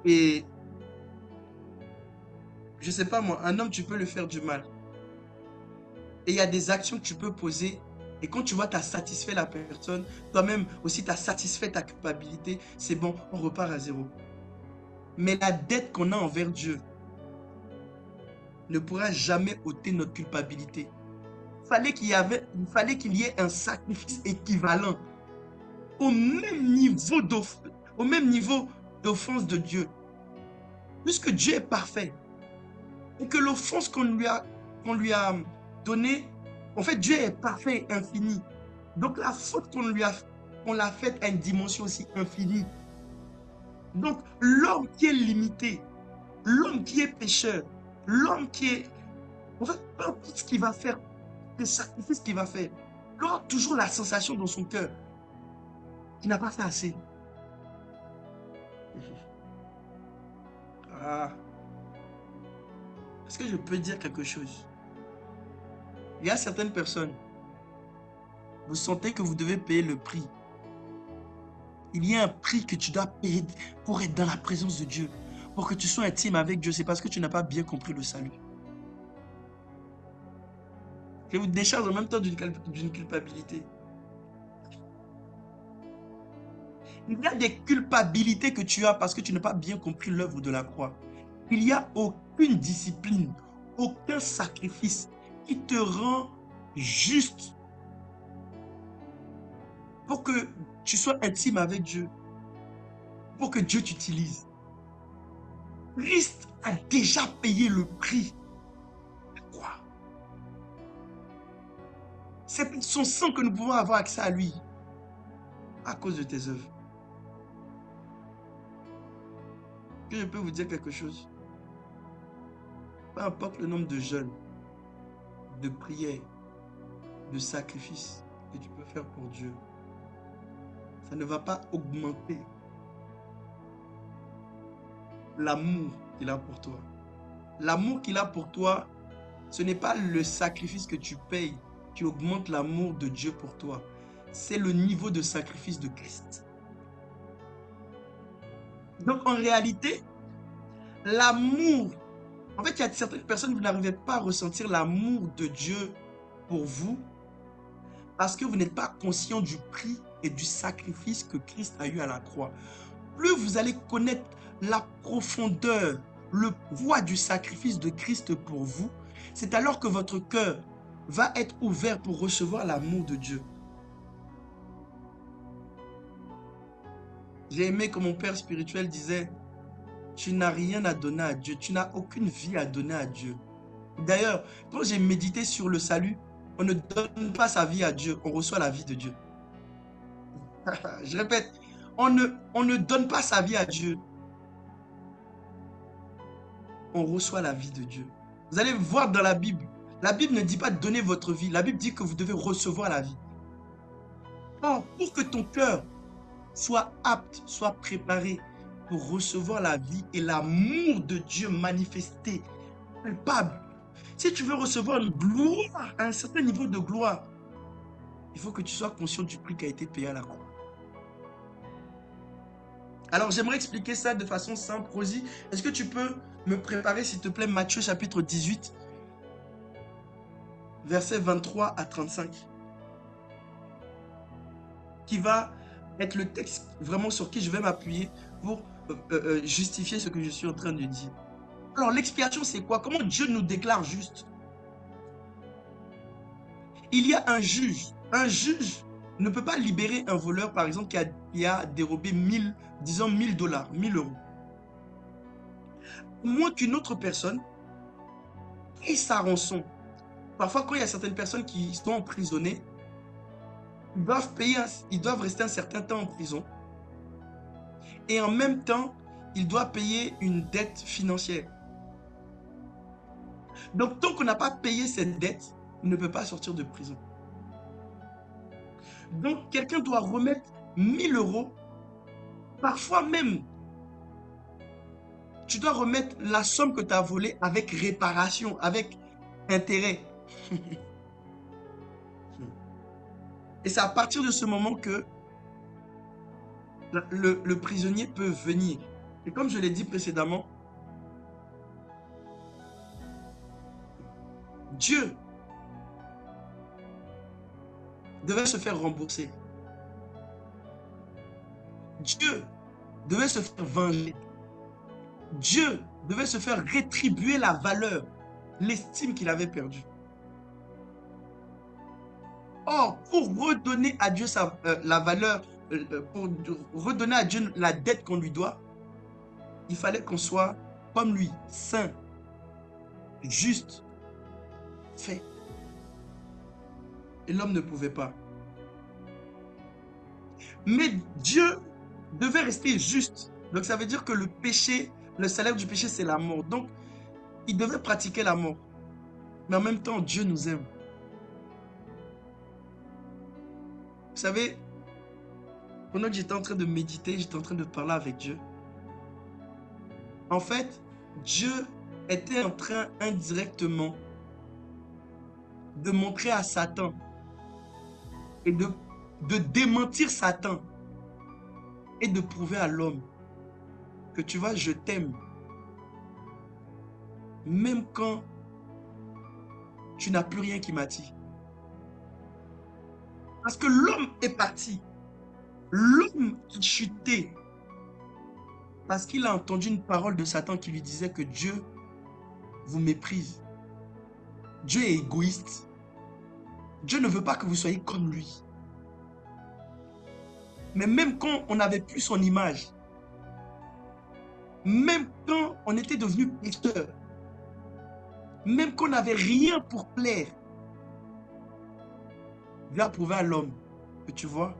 Et je sais pas moi, un homme, tu peux lui faire du mal. Et il y a des actions que tu peux poser. Et quand tu vois, tu as satisfait la personne, toi-même aussi, tu as satisfait ta culpabilité. C'est bon, on repart à zéro. Mais la dette qu'on a envers Dieu ne pourra jamais ôter notre culpabilité. Il fallait qu'il y ait un sacrifice équivalent au même niveau d'offense de Dieu. Puisque Dieu est parfait et que l'offense qu'on lui a donnée, en fait, Dieu est parfait et infini. Donc la faute qu'on l'a faite a une dimension aussi infinie. Donc l'homme qui est limité, l'homme qui est pécheur, l'homme qui est... En fait, peu importe ce qu'il va faire, le sacrifice qu'il va faire, il aura toujours la sensation dans son cœur qu'il n'a pas fait assez. Ah. Est-ce que je peux dire quelque chose? Il y a certaines personnes, vous sentez que vous devez payer le prix. Il y a un prix que tu dois payer pour être dans la présence de Dieu, pour que tu sois intime avec Dieu. C'est parce que tu n'as pas bien compris le salut. Je vous décharge en même temps d'une culpabilité. Il y a des culpabilités que tu as parce que tu n'as pas bien compris l'œuvre de la croix. Il n'y a aucune discipline, aucun sacrifice qui te rend juste pour que tu sois intime avec Dieu, pour que Dieu t'utilise. Christ a déjà payé le prix. Quoi? C'est son sang que nous pouvons avoir accès à lui à cause de tes œuvres. Que je peux vous dire quelque chose? Peu importe le nombre de jeûnes, de prières, de sacrifices que tu peux faire pour Dieu, ça ne va pas augmenter l'amour qu'il a pour toi. L'amour qu'il a pour toi, ce n'est pas le sacrifice que tu payes qui augmente l'amour de Dieu pour toi. C'est le niveau de sacrifice de Christ. Donc en réalité, l'amour, en fait, il y a certaines personnes, vous n'arrivez pas à ressentir l'amour de Dieu pour vous parce que vous n'êtes pas conscient du prix et du sacrifice que Christ a eu à la croix. Plus vous allez connaître la profondeur, le poids du sacrifice de Christ pour vous, c'est alors que votre cœur va être ouvert pour recevoir l'amour de Dieu. J'ai aimé que mon père spirituel disait, tu n'as rien à donner à Dieu, tu n'as aucune vie à donner à Dieu. D'ailleurs, quand j'ai médité sur le salut, on ne donne pas sa vie à Dieu, on reçoit la vie de Dieu. Je répète, on ne donne pas sa vie à Dieu, on reçoit la vie de Dieu. Vous allez voir dans la Bible ne dit pas donner votre vie, la Bible dit que vous devez recevoir la vie. Or, pour que ton cœur soit apte, soit préparé pour recevoir la vie et l'amour de Dieu manifesté, palpable, si tu veux recevoir une gloire, un certain niveau de gloire, il faut que tu sois conscient du prix qui a été payé à la croix. Alors, j'aimerais expliquer ça de façon simple. Rosie, est-ce que tu peux me préparer, s'il te plaît, Matthieu chapitre 18, versets 23 à 35, qui va être le texte vraiment sur qui je vais m'appuyer pour justifier ce que je suis en train de dire. Alors, l'expiation, c'est quoi? Comment Dieu nous déclare juste? Il y a un juge. Un juge ne peut pas libérer un voleur, par exemple, qui a dérobé 1000 $, 1000 euros. Au moins qu'une autre personne ait sa rançon. Parfois, quand il y a certaines personnes qui sont emprisonnées, ils doivent rester un certain temps en prison. Et en même temps, ils doivent payer une dette financière. Donc, tant qu'on n'a pas payé cette dette, on ne peut pas sortir de prison. Donc, quelqu'un doit remettre 1000 euros. Parfois même, tu dois remettre la somme que tu as volée avec réparation, avec intérêt. Et c'est à partir de ce moment que le prisonnier peut venir. Et comme je l'ai dit précédemment, Dieu devait se faire rembourser. Dieu devait se faire venger. Dieu devait se faire rétribuer la valeur, l'estime qu'il avait perdue. Or, pour redonner à Dieu la valeur, pour redonner à Dieu la dette qu'on lui doit, il fallait qu'on soit comme lui, saint, juste, fait. Et l'homme ne pouvait pas. Mais Dieu devait rester juste. Donc ça veut dire que le péché, le salaire du péché, c'est la mort. Donc, il devait pratiquer la mort. Mais en même temps, Dieu nous aime. Vous savez, pendant que j'étais en train de méditer, j'étais en train de parler avec Dieu. En fait, Dieu était en train indirectement de montrer à Satan et de démentir Satan et de prouver à l'homme que tu vois, je t'aime. Même quand tu n'as plus rien qui m'attire. Parce que l'homme est parti. L'homme a chuté. Parce qu'il a entendu une parole de Satan qui lui disait que Dieu vous méprise. Dieu est égoïste. Dieu ne veut pas que vous soyez comme lui. Mais même quand on n'avait plus son image, même quand on était devenu pécheur, même qu'on n'avait rien pour plaire, Dieu a prouvé à l'homme que tu vois,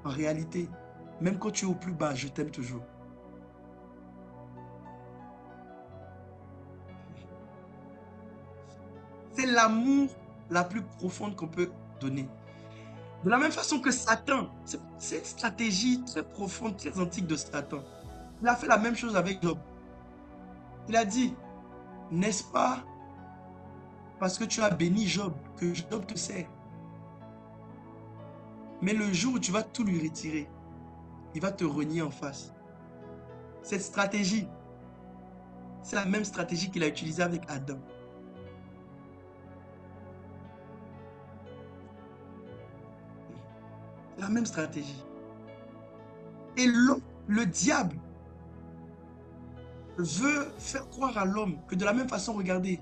en réalité, même quand tu es au plus bas, je t'aime toujours. C'est l'amour la plus profonde qu'on peut donner. De la même façon que Satan, c'est une stratégie très profonde, très antique de Satan. Il a fait la même chose avec Job. Il a dit, n'est-ce pas parce que tu as béni Job que Job te sert? Mais le jour où tu vas tout lui retirer, il va te renier en face. Cette stratégie, c'est la même stratégie qu'il a utilisée avec Adam. La même stratégie. Et le diable veut faire croire à l'homme que de la même façon, regardez,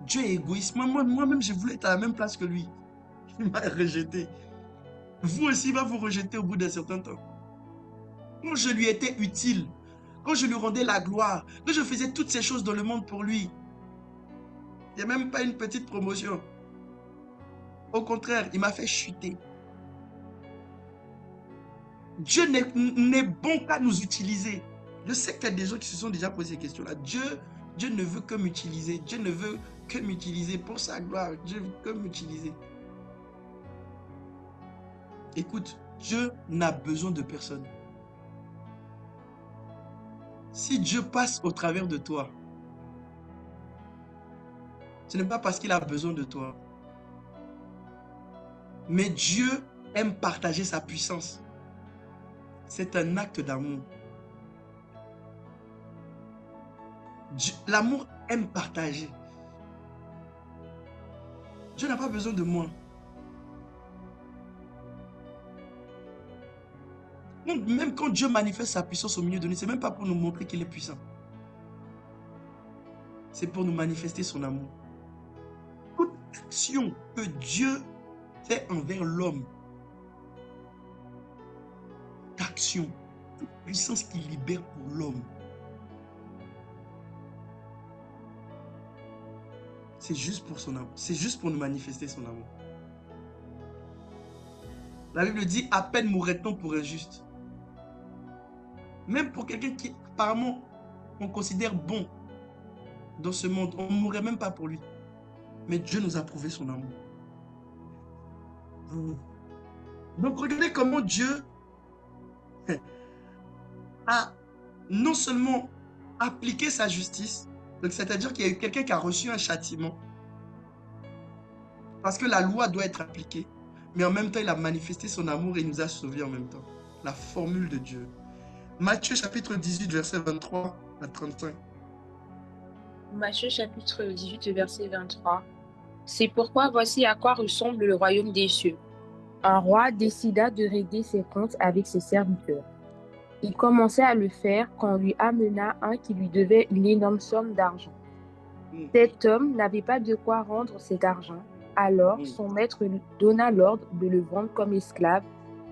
Dieu est égoïste. Moi-même, je voulais être à la même place que lui. Il m'a rejeté. Vous aussi, il va vous rejeter au bout d'un certain temps. Quand je lui étais utile, quand je lui rendais la gloire, quand je faisais toutes ces choses dans le monde pour lui, il n'y a même pas une petite promotion. Au contraire, il m'a fait chuter. Dieu n'est bon qu'à nous utiliser. Je sais qu'il y a des gens qui se sont déjà posé ces questions-là. Dieu ne veut que m'utiliser. Dieu ne veut que m'utiliser pour sa gloire. Dieu veut que m'utiliser. Écoute, Dieu n'a besoin de personne. Si Dieu passe au travers de toi, ce n'est pas parce qu'il a besoin de toi. Mais Dieu aime partager sa puissance. C'est un acte d'amour. L'amour aime partager. Dieu n'a pas besoin de moi. Même quand Dieu manifeste sa puissance au milieu de nous, ce n'est même pas pour nous montrer qu'il est puissant. C'est pour nous manifester son amour. Toute action que Dieu fait envers l'homme, d'action, toute puissance qu'il libère pour l'homme, c'est juste pour son amour. C'est juste pour nous manifester son amour. La Bible dit, à peine mourrait-on pour un juste. Même pour quelqu'un qui apparemment on considère bon dans ce monde, on ne mourrait même pas pour lui. Mais Dieu nous a prouvé son amour. Donc regardez comment Dieu a non seulement appliqué sa justice, c'est-à-dire qu'il y a eu quelqu'un qui a reçu un châtiment, parce que la loi doit être appliquée, mais en même temps, il a manifesté son amour et il nous a sauvés en même temps. La formule de Dieu. Matthieu chapitre 18, verset 23 à 35. Matthieu chapitre 18, verset 23. C'est pourquoi voici à quoi ressemble le royaume des cieux. Un roi décida de régler ses comptes avec ses serviteurs. Il commençait à le faire quand on lui amena un qui lui devait une énorme somme d'argent. Cet homme n'avait pas de quoi rendre cet argent. Alors son maître lui donna l'ordre de le vendre comme esclave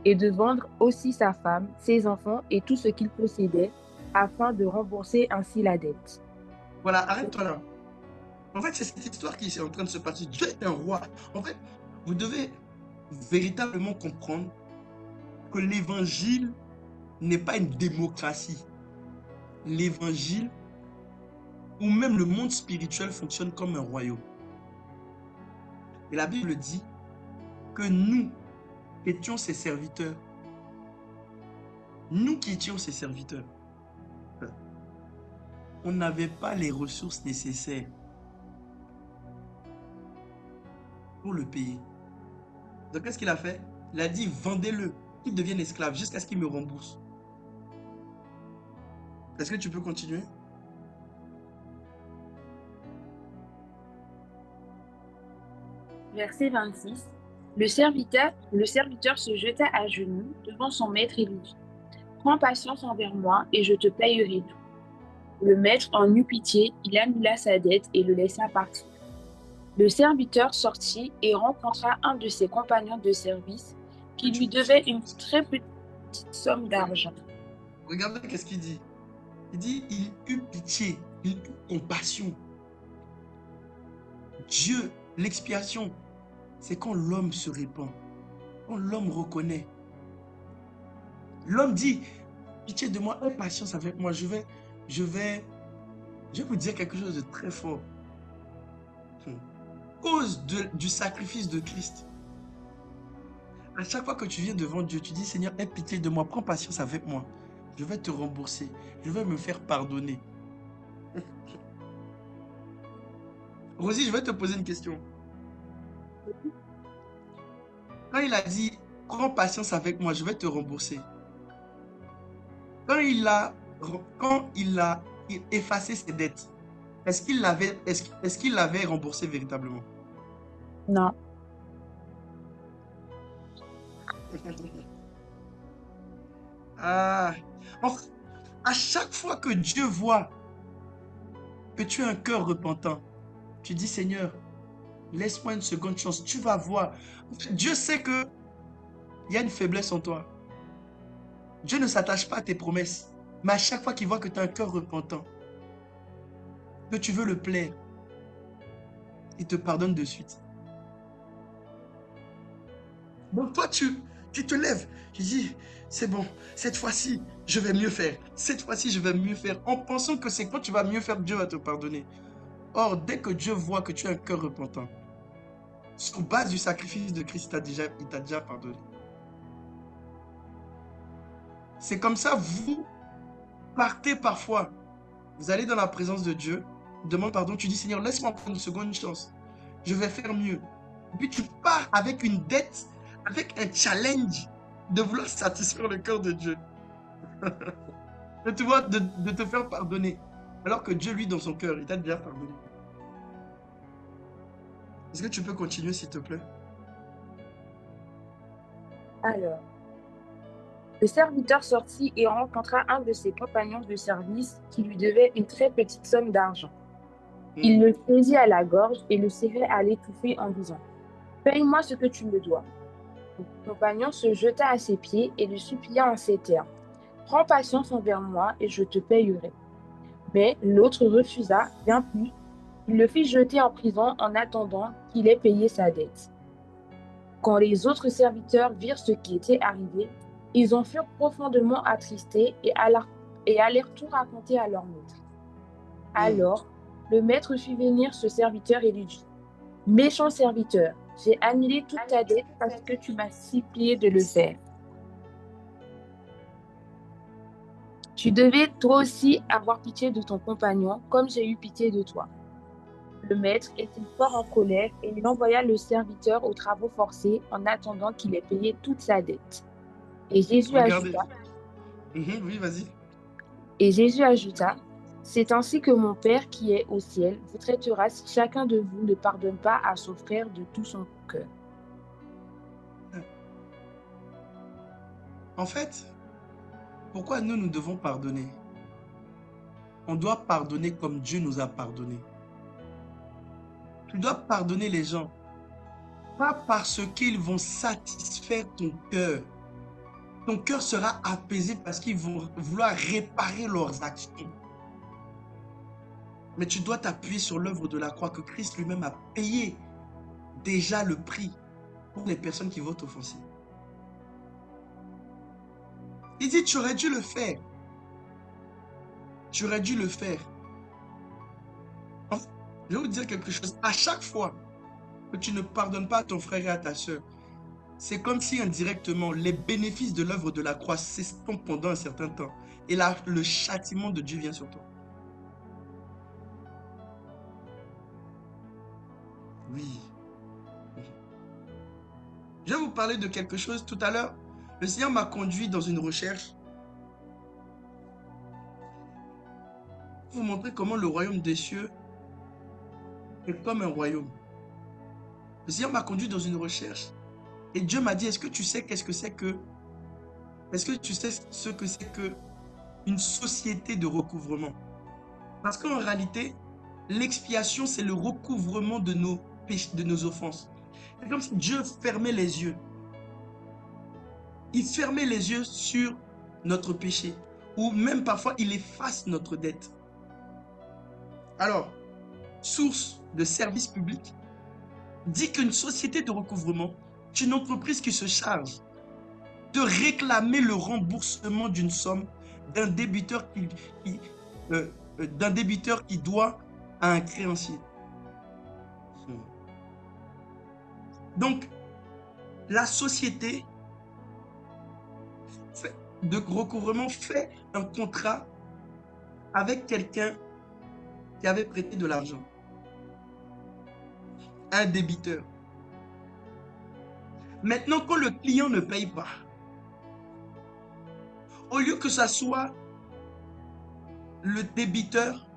et de vendre aussi sa femme, ses enfants et tout ce qu'il possédait afin de rembourser ainsi la dette. Voilà, arrête-toi là. En fait, c'est cette histoire qui est en train de se passer. Dieu est un roi. En fait, vous devez véritablement comprendre que l'évangile n'est pas une démocratie. L'évangile, ou même le monde spirituel, fonctionne comme un royaume. Et la Bible dit que nous étions ses serviteurs. Nous qui étions ses serviteurs, on n'avait pas les ressources nécessaires pour le payer. Donc, qu'est-ce qu'il a fait? Il a dit, vendez-le, qu'il devienne esclave jusqu'à ce qu'il me rembourse. Est-ce que tu peux continuer? Verset 26. Le serviteur se jeta à genoux devant son maître et lui dit, prends patience envers moi et je te payerai tout. Le maître en eut pitié, il annula sa dette et le laissa partir. Le serviteur sortit et rencontra un de ses compagnons de service qui lui devait une très petite somme d'argent. Regardez qu'est-ce qu'il dit. Il dit, il eut pitié, il eut compassion. Dieu, l'expiation, c'est quand l'homme se répand, quand l'homme reconnaît. L'homme dit, pitié de moi, aie patience avec moi, je vais vous dire quelque chose de très fort. Cause du sacrifice de Christ. À chaque fois que tu viens devant Dieu, tu dis, Seigneur, aie pitié de moi, prends patience avec moi. Je vais te rembourser, je vais me faire pardonner. Rosie, je vais te poser une question. Quand il a dit, prends patience avec moi, je vais te rembourser. Quand il a effacé ses dettes, est-ce qu'il l'avait remboursé véritablement? Non. Ah, à chaque fois que Dieu voit que tu as un cœur repentant, tu dis, Seigneur, laisse-moi une seconde chance. Tu vas voir. Dieu sait qu'il y a une faiblesse en toi. Dieu ne s'attache pas à tes promesses. Mais à chaque fois qu'il voit que tu as un cœur repentant, que tu veux le plaire, il te pardonne de suite. Donc toi, tu te lèves. Tu dis, c'est bon, cette fois-ci, je vais mieux faire. Cette fois-ci, je vais mieux faire. En pensant que c'est quand tu vas mieux faire, Dieu va te pardonner. Or, dès que Dieu voit que tu as un cœur repentant, sur base du sacrifice de Christ, il t'a déjà pardonné. C'est comme ça, vous partez parfois. Vous allez dans la présence de Dieu, demande pardon, tu dis, Seigneur, laisse-moi prendre une seconde chance. Je vais faire mieux. Et puis tu pars avec une dette, avec un challenge de vouloir satisfaire le cœur de Dieu. de te faire pardonner. Alors que Dieu, lui, dans son cœur, il t'a déjà pardonné. Est-ce que tu peux continuer, s'il te plaît? Alors, le serviteur sortit et rencontra un de ses compagnons de service qui lui devait une très petite somme d'argent. Il le saisit à la gorge et le serrait à l'étouffer en disant, paye-moi ce que tu me dois. Le compagnon se jeta à ses pieds et lui supplia en ces termes, prends patience envers moi et je te payerai. Mais l'autre refusa, bien plus, il le fit jeter en prison en attendant qu'il ait payé sa dette. Quand les autres serviteurs virent ce qui était arrivé, ils en furent profondément attristés et allèrent tout raconter à leur maître. Alors, le maître fit venir ce serviteur et lui dit, méchant serviteur, j'ai annulé toute ta dette parce que tu m'as supplié de le faire. Tu devais toi aussi avoir pitié de ton compagnon, comme j'ai eu pitié de toi. Le maître était fort en colère et il envoya le serviteur aux travaux forcés en attendant qu'il ait payé toute sa dette. Et Jésus ajouta, oui, vas-y. Et Jésus ajouta, c'est ainsi que mon Père qui est au ciel vous traitera si chacun de vous ne pardonne pas à son frère de tout son cœur. En fait, pourquoi nous devons pardonner? On doit pardonner comme Dieu nous a pardonné. Tu dois pardonner les gens, pas parce qu'ils vont satisfaire ton cœur. Ton cœur sera apaisé parce qu'ils vont vouloir réparer leurs actions. Mais tu dois t'appuyer sur l'œuvre de la croix que Christ lui-même a payé déjà le prix pour les personnes qui vont t'offenser. Il dit, tu aurais dû le faire. Tu aurais dû le faire. Je vais vous dire quelque chose. À chaque fois que tu ne pardonnes pas à ton frère et à ta soeur, c'est comme si indirectement, les bénéfices de l'œuvre de la croix s'estompent pendant un certain temps. Et là, le châtiment de Dieu vient sur toi. Oui. Je vais vous parler de quelque chose. Tout à l'heure, le Seigneur m'a conduit dans une recherche pour vous montrer comment le royaume des cieux est comme un royaume. Le Seigneur m'a conduit dans une recherche Et Dieu m'a dit, est-ce que tu sais qu'est-ce que c'est que... Est-ce que tu sais ce que c'est que une société de recouvrement? Parce qu'en réalité, l'expiation, c'est le recouvrement de nos péchés, de nos offenses. C'est comme si Dieu fermait les yeux. Il fermait les yeux sur notre péché. Ou même parfois, il efface notre dette. Alors, source de service public dit qu'une société de recouvrement est une entreprise qui se charge de réclamer le remboursement d'une somme d'un débiteur qui doit à un créancier. Donc, la société de recouvrement fait un contrat avec quelqu'un qui avait prêté de l'argent, un débiteur. Maintenant, quand le client ne paye pas, au lieu que ça soit le débiteur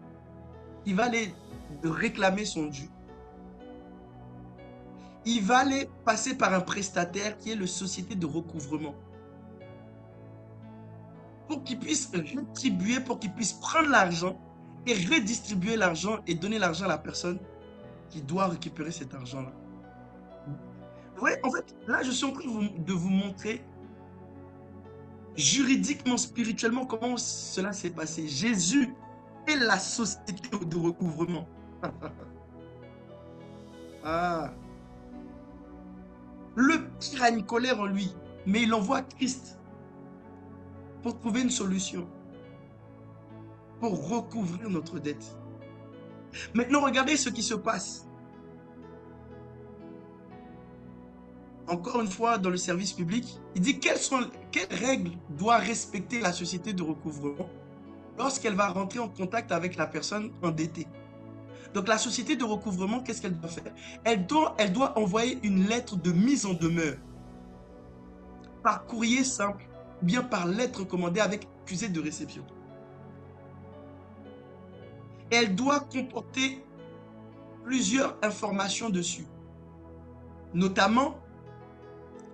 qui va aller réclamer son dû, il va aller passer par un prestataire qui est la société de recouvrement pour qu'il puisse rétribuer, pour qu'il puisse prendre l'argent et redistribuer l'argent et donner l'argent à la personne qui doit récupérer cet argent-là. Vous voyez, en fait, là, je suis en train de vous montrer juridiquement, spirituellement, comment cela s'est passé. Jésus est la société de recouvrement. Ah. Le pire a une colère en lui, mais il envoie Christ pour trouver une solution, pour recouvrir notre dette. Maintenant, regardez ce qui se passe. Encore une fois, dans le service public, il dit quelles règles doit respecter la société de recouvrement lorsqu'elle va rentrer en contact avec la personne endettée. Donc la société de recouvrement, qu'est-ce qu'elle doit faire? Elle doit envoyer une lettre de mise en demeure par courrier simple ou bien par lettre commandée avec accusé de réception. Elle doit comporter plusieurs informations dessus, notamment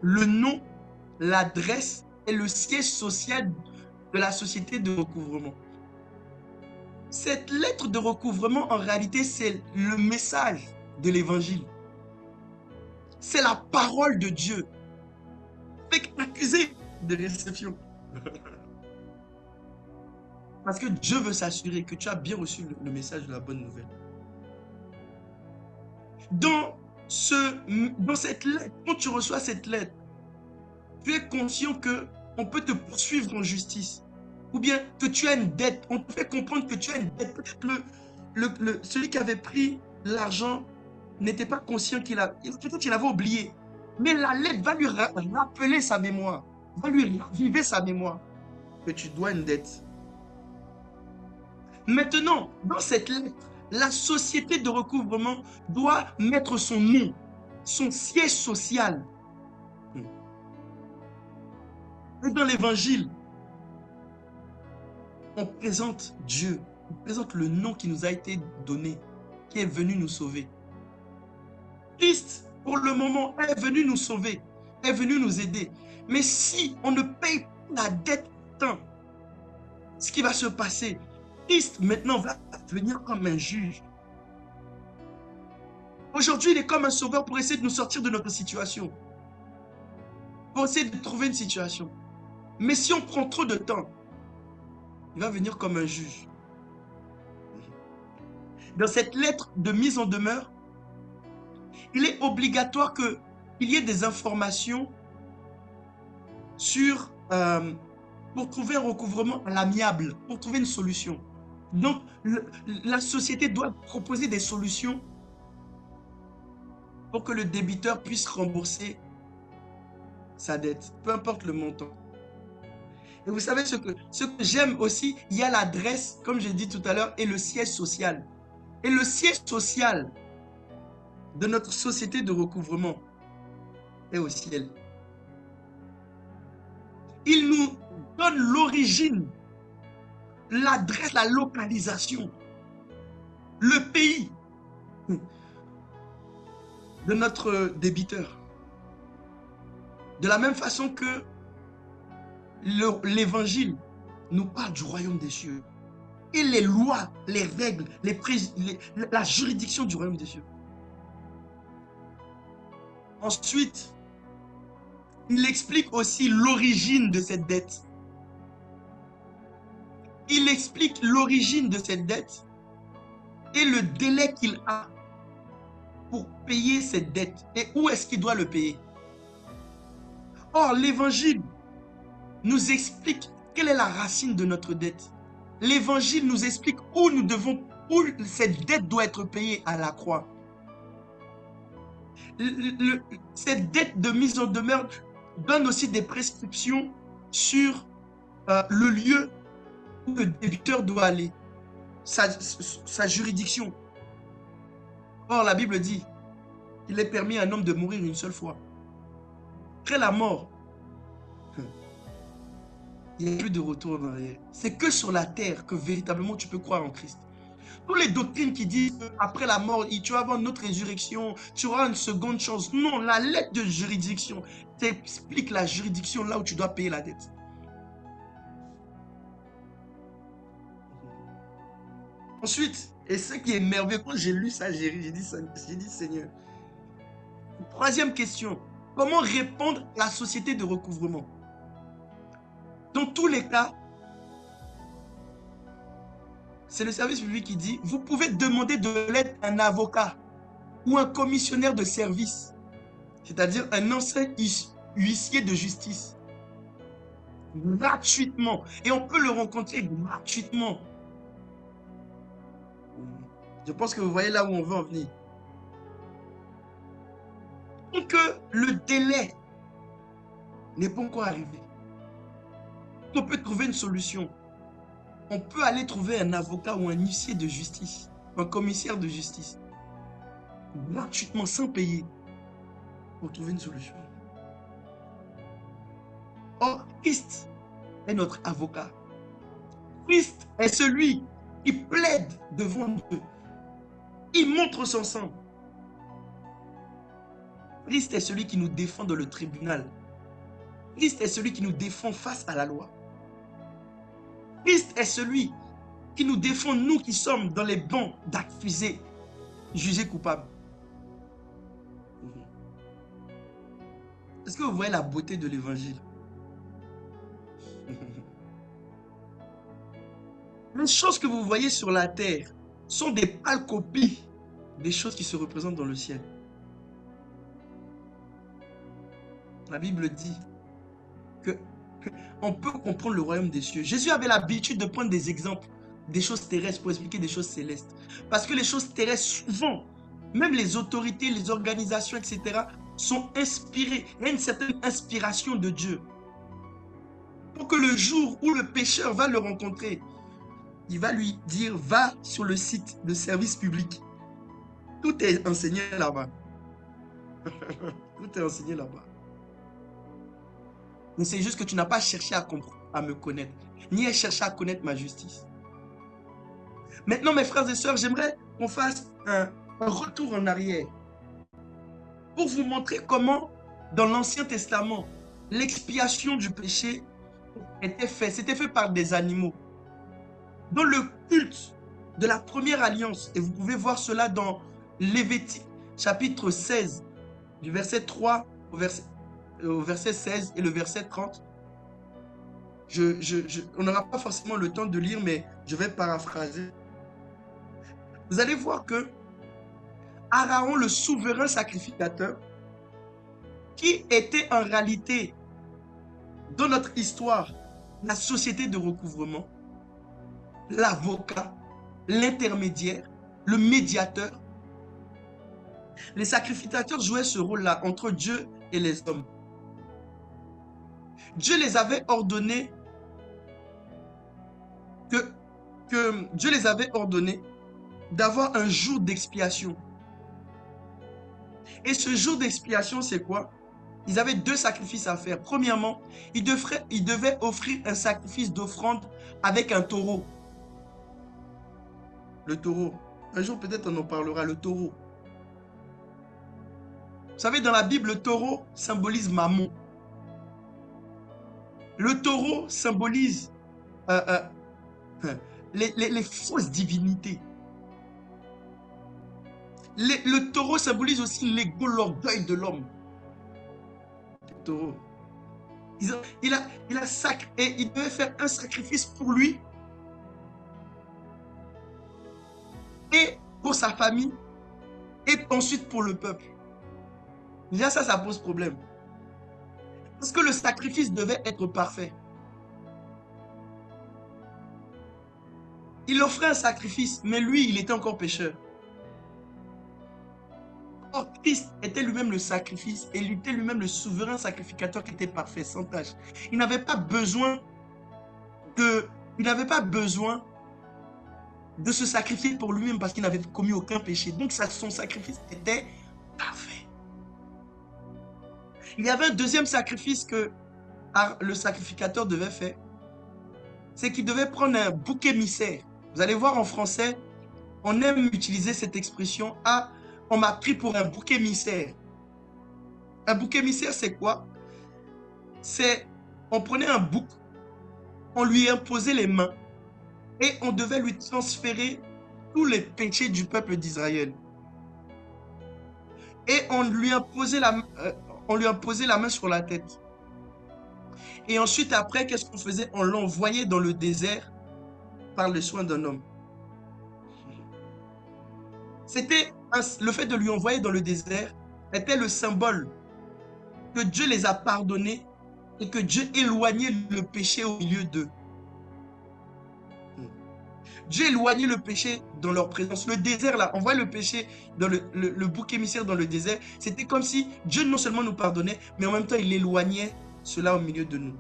le nom, l'adresse et le siège social de la société de recouvrement. Cette lettre de recouvrement, en réalité, c'est le message de l'évangile. C'est la parole de Dieu, avec accusé de réception. Parce que Dieu veut s'assurer que tu as bien reçu le message de la bonne nouvelle. Dans cette lettre, quand tu reçois cette lettre, tu es conscient qu'on peut te poursuivre en justice. Ou bien que tu as une dette. On te fait comprendre que tu as une dette. Peut-être celui qui avait pris l'argent n'était pas conscient peut-être qu'il avait oublié. Mais la lettre va lui rappeler sa mémoire, va lui raviver sa mémoire que tu dois une dette. Maintenant, dans cette lettre, la société de recouvrement doit mettre son nom, son siège social. Et dans l'évangile, on présente Dieu, on présente le nom qui nous a été donné, qui est venu nous sauver. Christ, pour le moment, est venu nous sauver, est venu nous aider. Mais si on ne paye pas la dette tant, ce qui va se passer, Christ maintenant va venir comme un juge. Aujourd'hui, il est comme un sauveur pour essayer de nous sortir de notre situation, pour essayer de trouver une situation. Mais si on prend trop de temps, il va venir comme un juge. Dans cette lettre de mise en demeure, il est obligatoire qu'il y ait des informations pour trouver un recouvrement à l'amiable, pour trouver une solution. Donc, la société doit proposer des solutions pour que le débiteur puisse rembourser sa dette, peu importe le montant. Et vous savez ce que j'aime aussi, il y a l'adresse, comme j'ai dit tout à l'heure, et le siège social. Et le siège social de notre société de recouvrement est au ciel. Il nous donne l'origine, l'adresse, la localisation, le pays de notre débiteur. De la même façon que l'évangile nous parle du royaume des cieux. Et les lois, les règles, la juridiction du royaume des cieux. Ensuite, il explique aussi l'origine de cette dette. Il explique l'origine de cette dette et le délai qu'il a pour payer cette dette et où est-ce qu'il doit le payer. Or, l'évangile nous explique quelle est la racine de notre dette. L'évangile nous explique où cette dette doit être payée à la croix. Cette dette de mise en demeure donne aussi des prescriptions sur le lieu où le débiteur doit aller, sa juridiction. Or, la Bible dit qu'il est permis à un homme de mourir une seule fois. Après la mort, il n'y a plus de retour en arrière. C'est que sur la terre que véritablement tu peux croire en Christ. Toutes les doctrines qui disent qu'après la mort, tu vas avoir une autre résurrection, tu auras une seconde chance. Non, la lettre de juridiction t'explique la juridiction là où tu dois payer la dette. Ensuite, et ce qui est merveilleux, quand j'ai lu ça, j'ai dit Seigneur. Troisième question, comment répondre à la société de recouvrement? Dans tous les cas, c'est le service public qui dit, vous pouvez demander de l'aide à un avocat ou un commissionnaire de service, c'est-à-dire un ancien huissier de justice, gratuitement. Et on peut le rencontrer gratuitement. Je pense que vous voyez là où on veut en venir. Donc, le délai n'est pas encore arrivé. On peut trouver une solution. On peut aller trouver un avocat ou un huissier de justice, un commissaire de justice, gratuitement, sans payer, pour trouver une solution. Or, Christ est notre avocat. Christ est celui qui plaide devant Dieu. Il montre son sang. Christ est celui qui nous défend dans le tribunal. Christ est celui qui nous défend face à la loi. Christ est celui qui nous défend, nous qui sommes dans les bancs d'accusés, jugés coupables. Est-ce que vous voyez la beauté de l'évangile? Les choses que vous voyez sur la terre sont des pâles copies des choses qui se représentent dans le ciel. La Bible dit qu'on peut comprendre le royaume des cieux. Jésus avait l'habitude de prendre des exemples des choses terrestres pour expliquer des choses célestes. Parce que les choses terrestres, souvent, même les autorités, les organisations, etc., sont inspirées. Il y a une certaine inspiration de Dieu. Pour que le jour où le pécheur va le rencontrer, il va lui dire, va sur le site de service public. Tout est enseigné là-bas. Tout est enseigné là-bas. Mais c'est juste que tu n'as pas cherché à me connaître, ni à chercher à connaître ma justice. Maintenant, mes frères et sœurs, j'aimerais qu'on fasse un retour en arrière pour vous montrer comment, dans l'Ancien Testament, l'expiation du péché était faite. C'était fait par des animaux. Dans le culte de la première alliance, et vous pouvez voir cela dans Lévitique, chapitre 16, du verset 3 au verset 16 et le verset 30. On n'aura pas forcément le temps de lire, mais je vais paraphraser. Vous allez voir que Aaron, le souverain sacrificateur, qui était en réalité, dans notre histoire, la société de recouvrement, l'avocat, l'intermédiaire, le médiateur. Les sacrificateurs jouaient ce rôle-là entre Dieu et les hommes. Dieu les avait ordonné Dieu les avait ordonné d'avoir un jour d'expiation. Et ce jour d'expiation, c'est quoi? Ils avaient deux sacrifices à faire. Premièrement, ils devaient offrir un sacrifice d'offrande avec un taureau. Le taureau. Un jour, peut-être, on en parlera, le taureau. Vous savez, dans la Bible, le taureau symbolise Mammon. Le taureau symbolise euh, les fausses divinités. Le taureau symbolise aussi l'ego, l'orgueil de l'homme. Le taureau. Il devait faire un sacrifice pour lui et pour sa famille et ensuite pour le peuple. Déjà ça pose problème. Parce que le sacrifice devait être parfait. Il offrait un sacrifice, mais lui, il était encore pécheur. Or, Christ était lui-même le sacrifice et il était lui-même le souverain sacrificateur qui était parfait, sans tâche. Il n'avait pas besoin il n'avait pas besoin de se sacrifier pour lui-même parce qu'il n'avait commis aucun péché. Donc, son sacrifice était parfait. Il y avait un deuxième sacrifice que le sacrificateur devait faire. C'est qu'il devait prendre un bouc émissaire. Vous allez voir en français, on aime utiliser cette expression « Ah, on m'a pris pour un bouc émissaire ». Un bouc émissaire, c'est quoi? On prenait un bouc, on lui imposait les mains et on devait lui transférer tous les péchés du peuple d'Israël. Et on lui imposait la main sur la tête. Et ensuite, après, qu'est-ce qu'on faisait? On l'envoyait dans le désert par le soin d'un homme. Le fait de lui envoyer dans le désert était le symbole que Dieu les a pardonnés et que Dieu éloignait le péché au milieu d'eux. Dieu éloignait le péché dans leur présence. Le désert, là, on voit le péché dans le bouc émissaire dans le désert. C'était comme si Dieu non seulement nous pardonnait, mais en même temps, il éloignait cela au milieu de nous.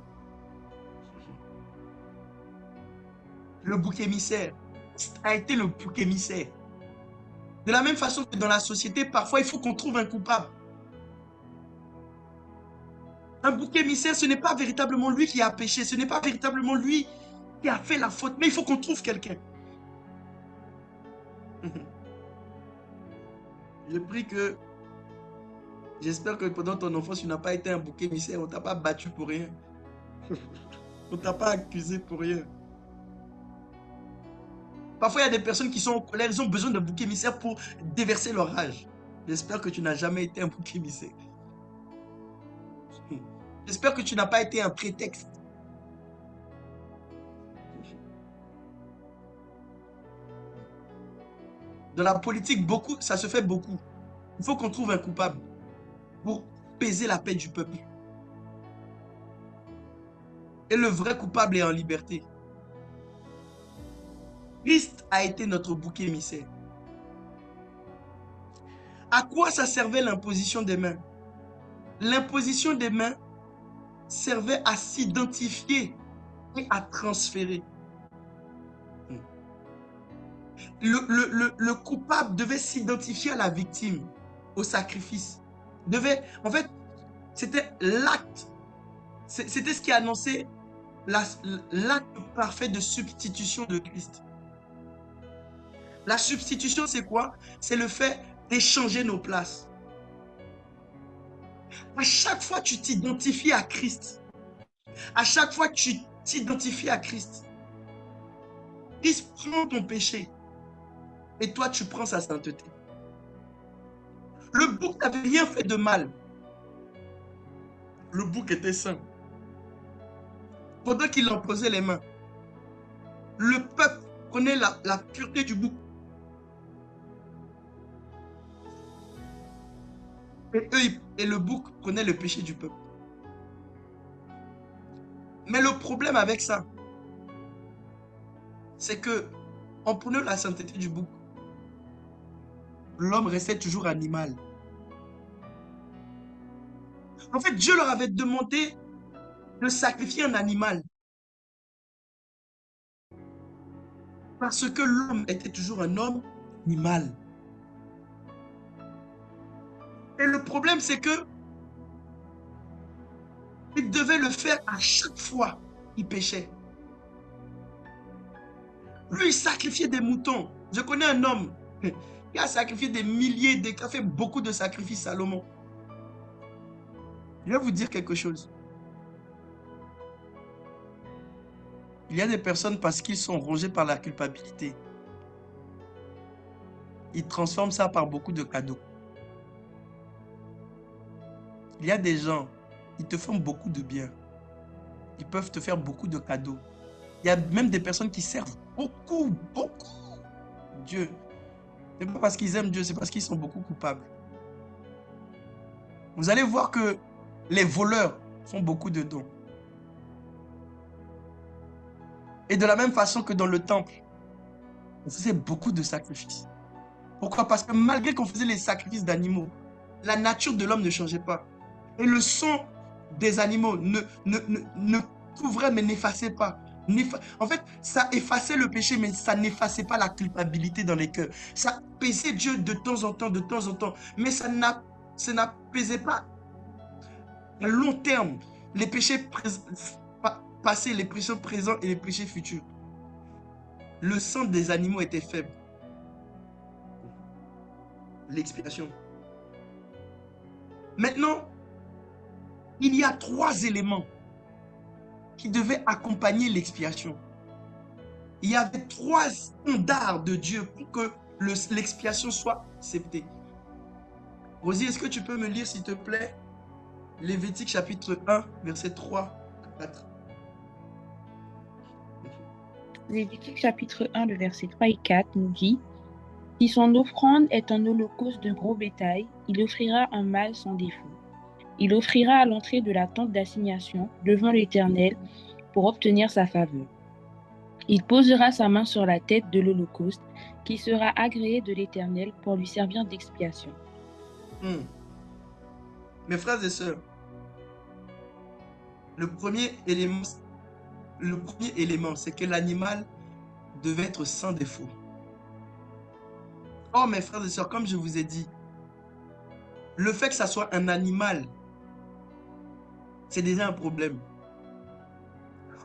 Le bouc émissaire a été le bouc émissaire. De la même façon que dans la société, parfois, il faut qu'on trouve un coupable. Un bouc émissaire, ce n'est pas véritablement lui qui a péché, ce n'est pas véritablement lui qui a fait la faute, mais il faut qu'on trouve quelqu'un. J'espère que pendant ton enfance, tu n'as pas été un bouc émissaire, on ne t'a pas battu pour rien. On ne t'a pas accusé pour rien. Parfois, il y a des personnes qui sont en colère, ils ont besoin d'un bouc émissaire pour déverser leur rage. J'espère que tu n'as jamais été un bouc émissaire. J'espère que tu n'as pas été un prétexte. Dans la politique, ça se fait beaucoup. Il faut qu'on trouve un coupable pour peser la paix du peuple. Et le vrai coupable est en liberté. Christ a été notre bouc émissaire. À quoi ça servait l'imposition des mains? L'imposition des mains servait à s'identifier et à transférer. Le coupable devait s'identifier à la victime, au sacrifice. En fait, c'était l'acte. C'était ce qui annonçait l'acte parfait de substitution de Christ. La substitution, c'est quoi? C'est le fait d'échanger nos places. À chaque fois, tu t'identifies à Christ. À chaque fois, tu t'identifies à Christ. Christ prend ton péché. Et toi, tu prends sa sainteté. Le bouc n'avait rien fait de mal. Le bouc était saint. Pendant qu'il en posait les mains, le peuple prenait la pureté du bouc. Et le bouc prenait le péché du peuple. Mais le problème avec ça, c'est que en prenant la sainteté du bouc, l'homme restait toujours animal. En fait, Dieu leur avait demandé de sacrifier un animal. Parce que l'homme était toujours un homme animal. Et le problème, c'est que il devait le faire à chaque fois qu'il péchait. Lui, il sacrifiait des moutons. Je connais un homme qui a sacrifié des milliers, qui a fait beaucoup de sacrifices, Salomon. Je vais vous dire quelque chose. Il y a des personnes, parce qu'ils sont rongés par la culpabilité, ils transforment ça par beaucoup de cadeaux. Il y a des gens, ils te font beaucoup de bien. Ils peuvent te faire beaucoup de cadeaux. Il y a même des personnes qui servent beaucoup, beaucoup Dieu. Ce n'est pas parce qu'ils aiment Dieu, c'est parce qu'ils sont beaucoup coupables. Vous allez voir que les voleurs font beaucoup de dons. Et de la même façon que dans le temple, on faisait beaucoup de sacrifices. Pourquoi? Parce que malgré qu'on faisait les sacrifices d'animaux, la nature de l'homme ne changeait pas. Et le sang des animaux ne couvrait mais n'effaçait pas. En fait, ça effaçait le péché, mais ça n'effaçait pas la culpabilité dans les cœurs. Ça apaisait Dieu de temps en temps, mais ça n'apaisait pas à long terme les péchés passés, les péchés présents et les péchés futurs. Le sang des animaux était faible. L'expiation. Maintenant, il y a 3 éléments qui devaient accompagner l'expiation. Il y avait 3 standards de Dieu pour que l'expiation soit acceptée. Rosie, est-ce que tu peux me lire, s'il te plaît, Lévitique chapitre 1, versets 3 à 4. Lévitique chapitre 1, le verset 3 et 4 nous dit: Si son offrande est un holocauste de gros bétail, il offrira un mâle sans défaut. Il offrira à l'entrée de la tente d'assignation devant l'Éternel pour obtenir sa faveur. Il posera sa main sur la tête de l'holocauste qui sera agréé de l'Éternel pour lui servir d'expiation. Mes frères et sœurs, le premier élément, c'est que l'animal devait être sans défaut. Or, mes frères et sœurs, comme je vous ai dit, le fait que ça soit un animal, c'est déjà un problème.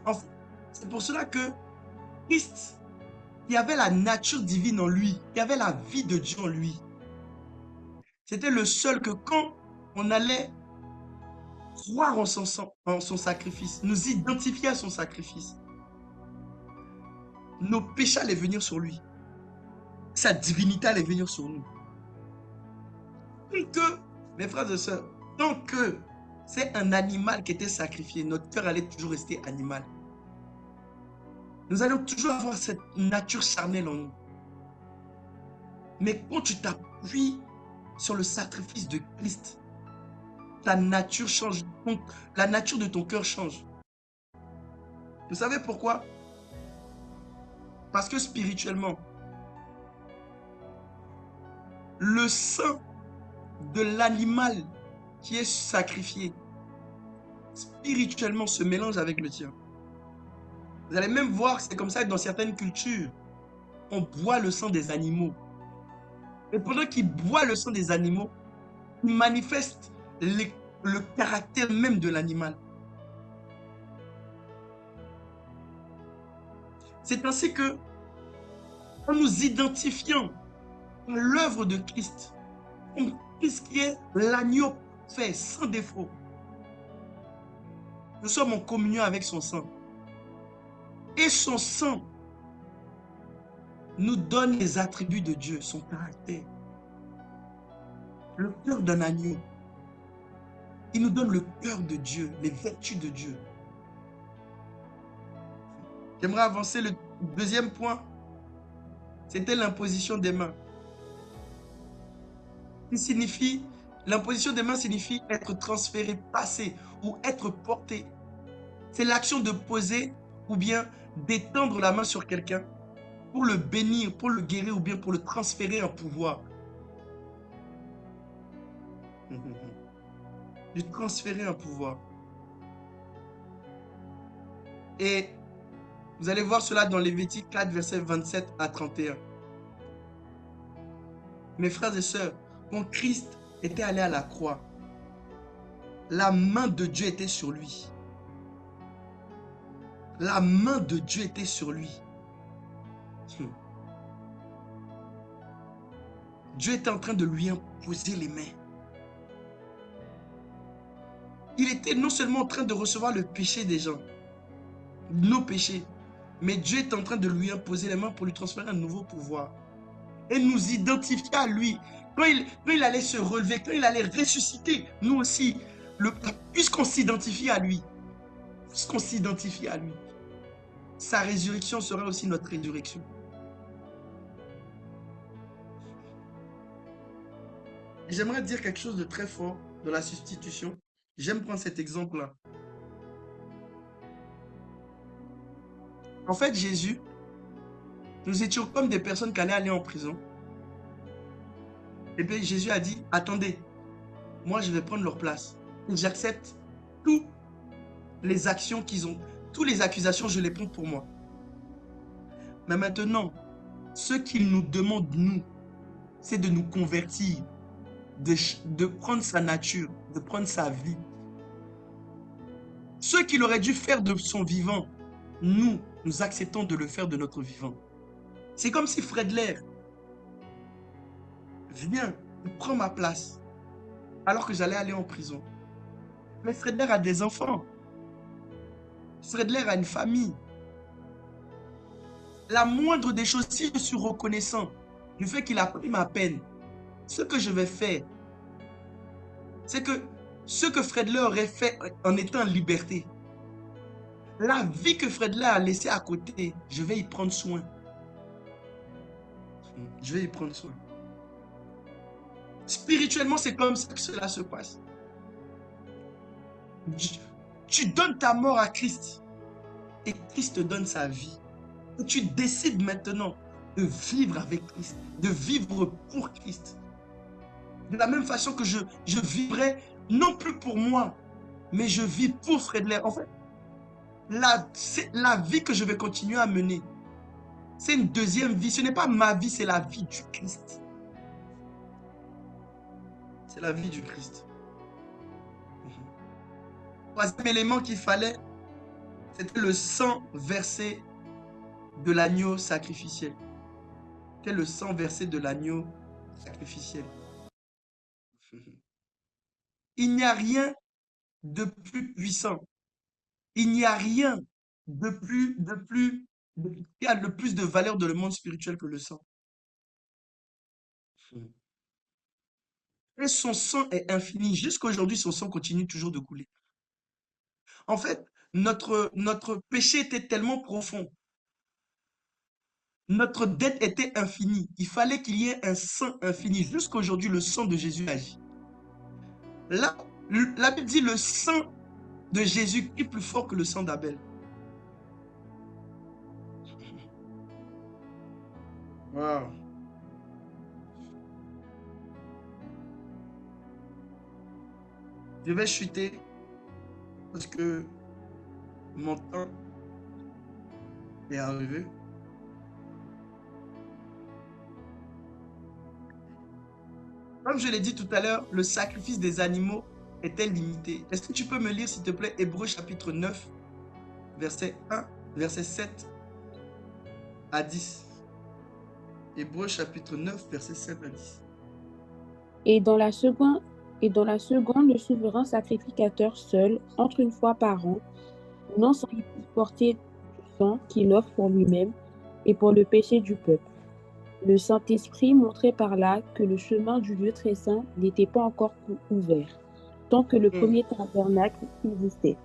Enfin, c'est pour cela que Christ, qui avait la nature divine en lui, qui avait la vie de Dieu en lui, c'était le seul que quand on allait croire en son sacrifice, nous identifier à son sacrifice, nos péchés allaient venir sur lui. Sa divinité allait venir sur nous. Mes frères et sœurs, tant que c'est un animal qui était sacrifié, notre cœur allait toujours rester animal. Nous allons toujours avoir cette nature charnelle en nous. Mais quand tu t'appuies sur le sacrifice de Christ, ta nature change, la nature de ton cœur change. Vous savez pourquoi? Parce que spirituellement, le sang de l'animal qui est sacrifié, spirituellement se mélange avec le tien. Vous allez même voir que c'est comme ça que dans certaines cultures, on boit le sang des animaux. Et pendant qu'il boit le sang des animaux, il manifeste le caractère même de l'animal. C'est ainsi que, en nous identifiant à l'œuvre de Christ, Christ qui est l'agneau fait sans défaut, nous sommes en communion avec son sang. Et son sang nous donne les attributs de Dieu, son caractère. Le cœur d'un agneau. Il nous donne le cœur de Dieu, les vertus de Dieu. J'aimerais avancer le deuxième point. C'était l'imposition des mains. L'imposition des mains signifie être transféré, passer ou être porté. C'est l'action de poser ou bien d'étendre la main sur quelqu'un pour le bénir, pour le guérir ou bien pour le transférer un pouvoir. De transférer un pouvoir. Et vous allez voir cela dans Lévitique 4, versets 27 à 31. Mes frères et sœurs, quand Christ était allé à la croix, la main de Dieu était sur lui. La main de Dieu était sur lui. Dieu était en train de lui imposer les mains. Il était non seulement en train de recevoir le péché des gens, nos péchés, Mais Dieu est en train de lui imposer les mains pour lui transférer un nouveau pouvoir. Et nous identifier à lui. Quand il allait se relever, quand il allait ressusciter, nous aussi, puisqu'on s'identifie à lui, sa résurrection sera aussi notre résurrection. J'aimerais dire quelque chose de très fort de la substitution. J'aime prendre cet exemple-là. En fait, Jésus, nous étions comme des personnes qui allaient aller en prison. Et puis Jésus a dit, attendez, moi je vais prendre leur place. J'accepte toutes les actions qu'ils ont, toutes les accusations, je les prends pour moi. Mais maintenant, ce qu'il nous demande, nous, c'est de nous convertir, de prendre sa nature, de prendre sa vie. Ce qu'il aurait dû faire de son vivant, nous acceptons de le faire de notre vivant. C'est comme si Fredler vient, prend ma place, alors que j'allais aller en prison. Mais Fredler a des enfants. Fredler a une famille. La moindre des choses, si je suis reconnaissant du fait qu'il a pris ma peine, ce que je vais faire, c'est que ce que Fredler aurait fait en étant en liberté, la vie que Fredler a laissée à côté, je vais y prendre soin. Je vais y prendre soin. Spirituellement, c'est comme ça que cela se passe. Tu donnes ta mort à Christ et Christ te donne sa vie. Et tu décides maintenant de vivre avec Christ, de vivre pour Christ. De la même façon que je vivrai, non plus pour moi, mais je vis pour Fredler. En fait, la vie que je vais continuer à mener, c'est une deuxième vie. Ce n'est pas ma vie, c'est la vie du Christ. C'est la vie du Christ. Troisième élément qu'il fallait, c'était le sang versé de l'agneau sacrificiel. C'était le sang versé de l'agneau sacrificiel. Il n'y a rien de plus puissant. Il n'y a rien qui a le plus de valeur dans le monde spirituel que le sang. Et son sang est infini. Jusqu'à aujourd'hui, son sang continue toujours de couler. En fait, notre péché était tellement profond. Notre dette était infinie. Il fallait qu'il y ait un sang infini. Jusqu'à aujourd'hui, le sang de Jésus agit. Là, la Bible dit le sang de Jésus est plus fort que le sang d'Abel. Wow. Je vais chuter parce que mon temps est arrivé. Comme je l'ai dit tout à l'heure, le sacrifice des animaux était limité. Est-ce que tu peux me lire, s'il te plaît, Hébreux chapitre 9, verset 1, verset 7 à 10. Hébreux chapitre 9, verset 7 à 10. Et dans la seconde, le souverain sacrificateur seul entre une fois par an, non sans y porter du sang qu'il offre pour lui-même et pour le péché du peuple. Le Saint-Esprit montrait par là que le chemin du lieu très saint n'était pas encore ouvert, tant que le premier tabernacle existait.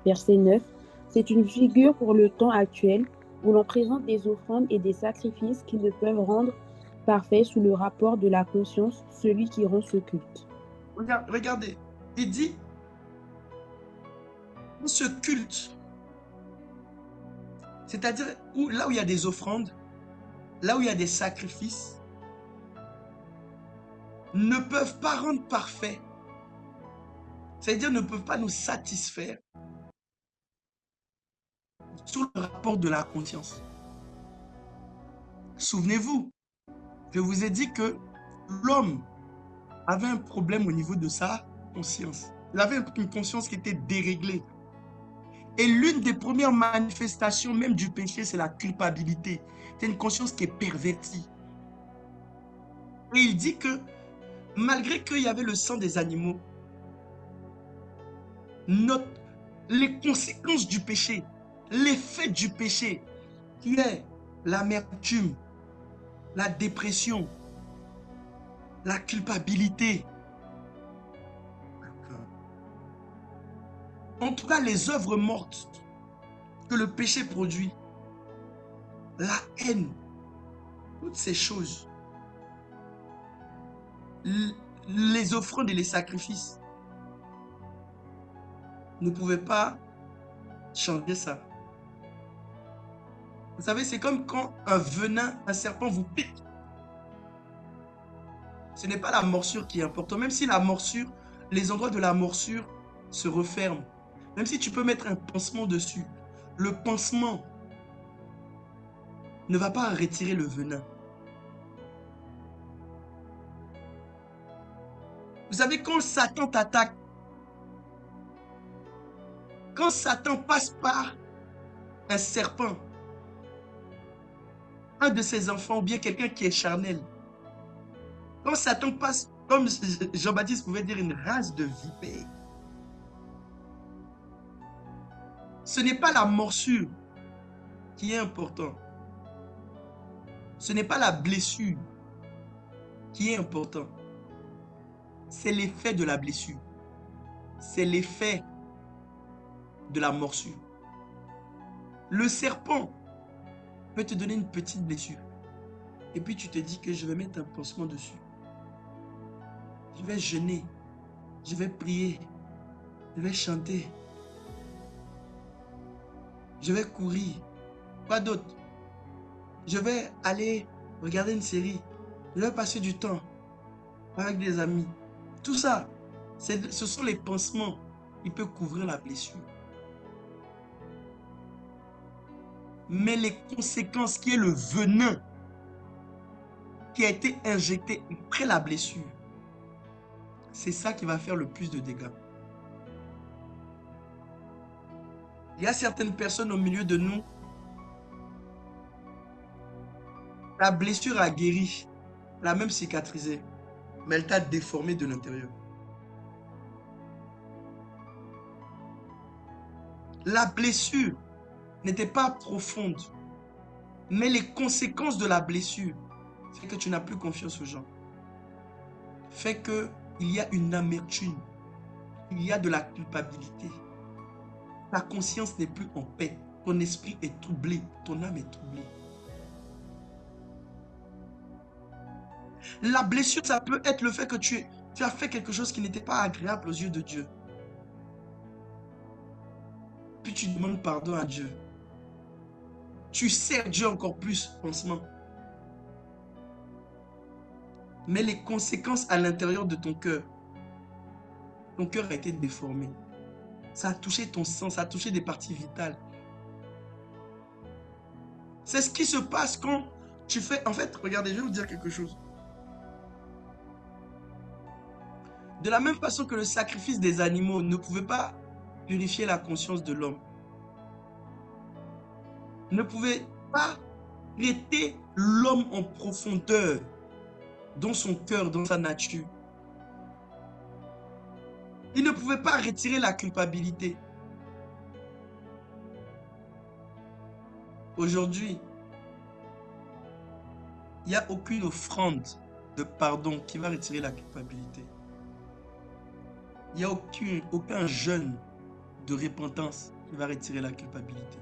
Verset 9. C'est une figure pour le temps actuel où l'on présente des offrandes et des sacrifices qui ne peuvent rendre parfait sous le rapport de la conscience celui qui rend ce culte. Regardez, il dit, ce culte, c'est-à-dire là où il y a des offrandes, là où il y a des sacrifices, ne peuvent pas rendre parfait. C'est-à-dire ne peuvent pas nous satisfaire sur le rapport de la conscience. Souvenez-vous, je vous ai dit que l'homme avait un problème au niveau de sa conscience. Il avait une conscience qui était déréglée. Et l'une des premières manifestations même du péché, c'est la culpabilité. C'est une conscience qui est pervertie. Et il dit que malgré qu'il y avait le sang des animaux, les conséquences du péché, l'effet du péché qui est l'amertume, la dépression, la culpabilité. En tout cas, les œuvres mortes que le péché produit, la haine, toutes ces choses, les offrandes et les sacrifices ne pouvaient pas changer ça. Vous savez, c'est comme quand un venin, un serpent vous pique. Ce n'est pas la morsure qui est importante, même si la morsure, les endroits de la morsure se referment. Même si tu peux mettre un pansement dessus, le pansement ne va pas retirer le venin. Vous savez, quand Satan t'attaque, quand Satan passe par un serpent, un de ses enfants ou bien quelqu'un qui est charnel, quand Satan passe, comme Jean-Baptiste pouvait dire, une race de vipères, ce n'est pas la morsure qui est importante. Ce n'est pas la blessure qui est importante. C'est l'effet de la blessure. C'est l'effet de la morsure. Le serpent peut te donner une petite blessure. Et puis tu te dis que je vais mettre un pansement dessus. Je vais jeûner. Je vais prier. Je vais chanter. Je vais courir. Quoi d'autre? Je vais aller regarder une série. Je vais passer du temps avec des amis. Tout ça, ce sont les pansements qui peuvent couvrir la blessure. Mais les conséquences, qui est le venin qui a été injecté après la blessure, c'est ça qui va faire le plus de dégâts. Il y a certaines personnes au milieu de nous, la blessure a guéri, elle a même cicatrisé, mais elle t'a déformé de l'intérieur. La blessure n'était pas profonde, mais les conséquences de la blessure fait que tu n'as plus confiance aux gens. Fait qu'il y a une amertume, il y a de la culpabilité. Ta conscience n'est plus en paix, ton esprit est troublé, ton âme est troublée. La blessure, ça peut être le fait que tu as fait quelque chose qui n'était pas agréable aux yeux de Dieu. Puis tu demandes pardon à Dieu. Tu sers Dieu encore plus en ce moment. Mais les conséquences à l'intérieur de ton cœur a été déformé. Ça a touché ton sang, ça a touché des parties vitales. C'est ce qui se passe quand tu fais... En fait, regardez, je vais vous dire quelque chose. De la même façon que le sacrifice des animaux ne pouvait pas purifier la conscience de l'homme, ne pouvait pas traiter l'homme en profondeur, dans son cœur, dans sa nature. Il ne pouvait pas retirer la culpabilité. Aujourd'hui, il n'y a aucune offrande de pardon qui va retirer la culpabilité. Il n'y a aucun jeûne de repentance qui va retirer la culpabilité.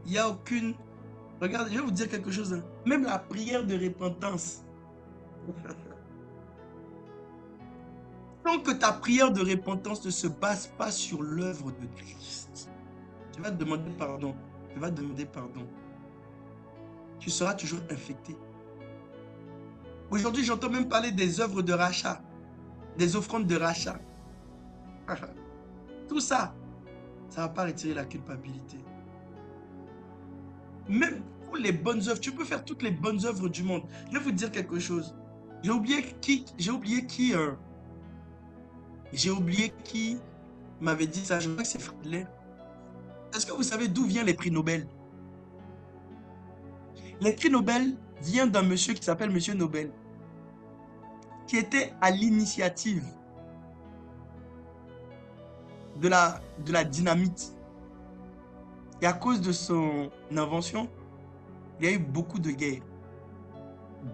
Il n'y a aucune... Regardez, je vais vous dire quelque chose. Hein. Même la prière de repentance. Tant que ta prière de repentance ne se base pas sur l'œuvre de Christ, tu vas te demander pardon. Tu vas demander pardon. Tu seras toujours infecté. Aujourd'hui, j'entends même parler des œuvres de rachat, des offrandes de rachat. Tout ça, ça ne va pas retirer la culpabilité. Même pour les bonnes œuvres, tu peux faire toutes les bonnes œuvres du monde. Je vais vous dire quelque chose. J'ai oublié qui m'avait dit ça. Je crois que c'est Fredley. Est-ce que vous savez d'où viennent les prix Nobel? Les prix Nobel viennent d'un monsieur qui s'appelle Monsieur Nobel, qui était à l'initiative de la dynamite. Et à cause de son invention, il y a eu beaucoup de guerres,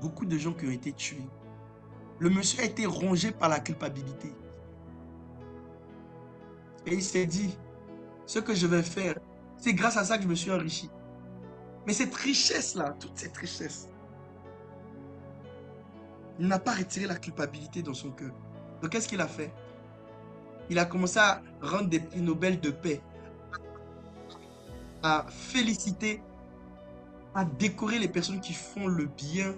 beaucoup de gens qui ont été tués. Le monsieur a été rongé par la culpabilité. Et il s'est dit, ce que je vais faire, c'est grâce à ça que je me suis enrichi. Mais cette richesse-là, toute cette richesse, il n'a pas retiré la culpabilité dans son cœur. Donc qu'est-ce qu'il a fait? Il a commencé à rendre des prix Nobel de paix, à féliciter, à décorer les personnes qui font le bien,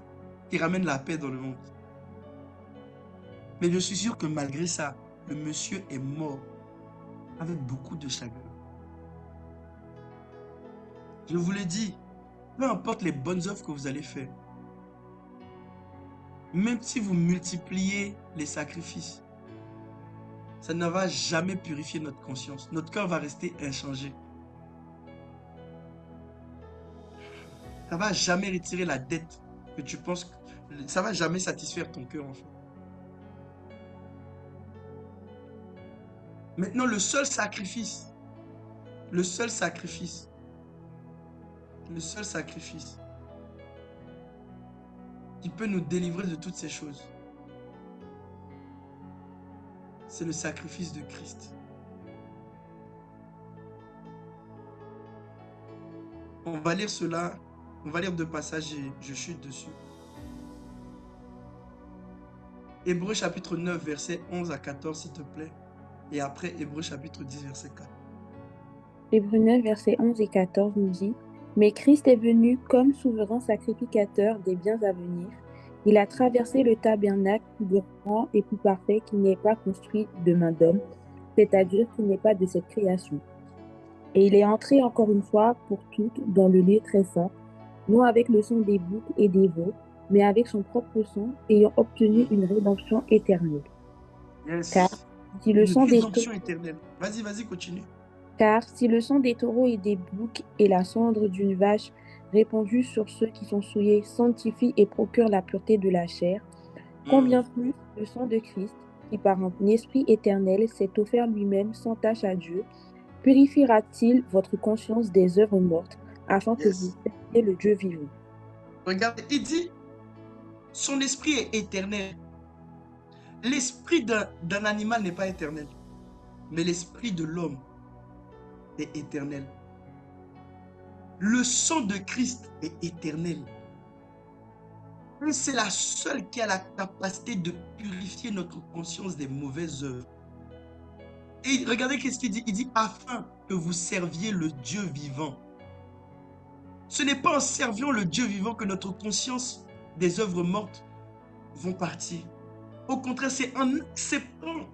qui ramènent la paix dans le monde. Mais je suis sûr que malgré ça, le monsieur est mort avec beaucoup de chagrin. Je vous l'ai dit, peu importe les bonnes œuvres que vous allez faire, même si vous multipliez les sacrifices, ça ne va jamais purifier notre conscience. Notre cœur va rester inchangé. Ça ne va jamais retirer la dette que tu penses. Ça ne va jamais satisfaire ton cœur, en fait. Maintenant, le seul sacrifice qui peut nous délivrer de toutes ces choses, c'est le sacrifice de Christ. On va lire cela, on va lire 2 passages et je chute dessus. Hébreux chapitre 9, versets 11 à 14, s'il te plaît. Et après, Hébreux chapitre 10, verset 4. Hébreux 9, versets 11 et 14 nous dit « Mais Christ est venu comme souverain sacrificateur des biens à venir. Il a traversé le tabernacle plus grand et plus parfait qui n'est pas construit de main d'homme, c'est-à-dire qui n'est pas de cette création. Et il est entré encore une fois pour toutes dans le lieu très saint, non avec le sang des boucs et des veaux, mais avec son propre sang, ayant obtenu une rédemption éternelle. Car Yes. si le Une sang des rédemption éternelle. Vas-y, continue. Car si le sang des taureaux et des boucs et la cendre d'une vache répandue sur ceux qui sont souillés sanctifie et procure la pureté de la chair, combien plus le sang de Christ, qui par un esprit éternel s'est offert lui-même sans tache à Dieu, purifiera-t-il votre conscience des œuvres mortes, afin que vous serviez le Dieu vivant. Regardez, il dit, son esprit est éternel. L'esprit d'un animal n'est pas éternel, mais l'esprit de l'homme est éternel. Le sang de Christ est éternel. Et c'est la seule qui a la capacité de purifier notre conscience des mauvaises œuvres. Et regardez qu'est-ce qu'il dit. Il dit afin que vous serviez le Dieu vivant. Ce n'est pas en servant le Dieu vivant que notre conscience des œuvres mortes vont partir. Au contraire, c'est en acceptant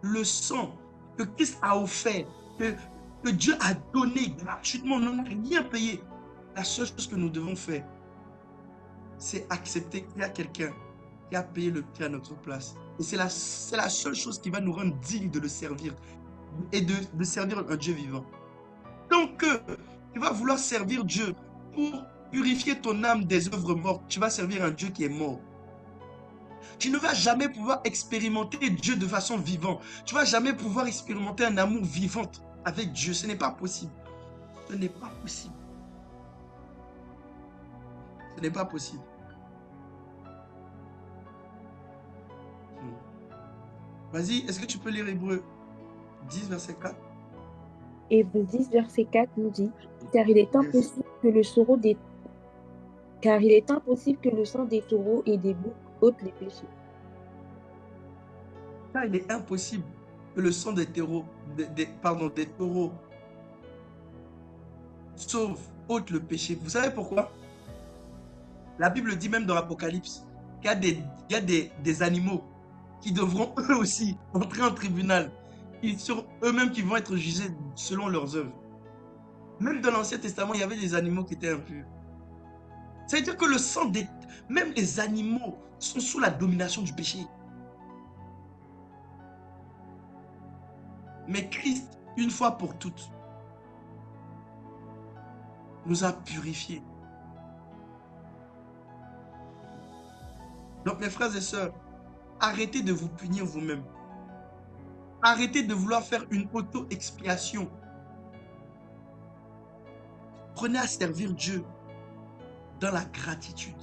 le sang que Christ a offert, que Dieu a donné gratuitement. On n'en a rien payé. La seule chose que nous devons faire, c'est accepter qu'il y a quelqu'un qui a payé le prix à notre place. Et c'est la seule chose qui va nous rendre dignes de le servir et de servir un Dieu vivant. Donc, tu vas vouloir servir Dieu pour purifier ton âme des œuvres mortes. Tu vas servir un Dieu qui est mort. Tu ne vas jamais pouvoir expérimenter Dieu de façon vivante. Tu ne vas jamais pouvoir expérimenter un amour vivant avec Dieu. Ce n'est pas possible. Ce n'est pas possible. Ce n'est pas possible. Vas-y, est-ce que tu peux lire Hébreux 10, verset 4? Hébreux 10, verset 4 nous dit « Car il est impossible que le sang des taureaux et des boucs ôte les péchés. » Car il est impossible que le sang des taureaux, des taureaux sauve, ôte le péché. Vous savez pourquoi? La Bible dit même dans l'Apocalypse qu'il y a des animaux qui devront eux aussi entrer en tribunal. Ils sont eux-mêmes qui vont être jugés selon leurs œuvres. Même dans l'Ancien Testament, il y avait des animaux qui étaient impurs. Ça veut dire que le sang même les animaux sont sous la domination du péché. Mais Christ, une fois pour toutes, nous a purifiés. Donc mes frères et sœurs, arrêtez de vous punir vous-même. Arrêtez de vouloir faire une auto-expiation. apprenez à servir Dieu dans la gratitude.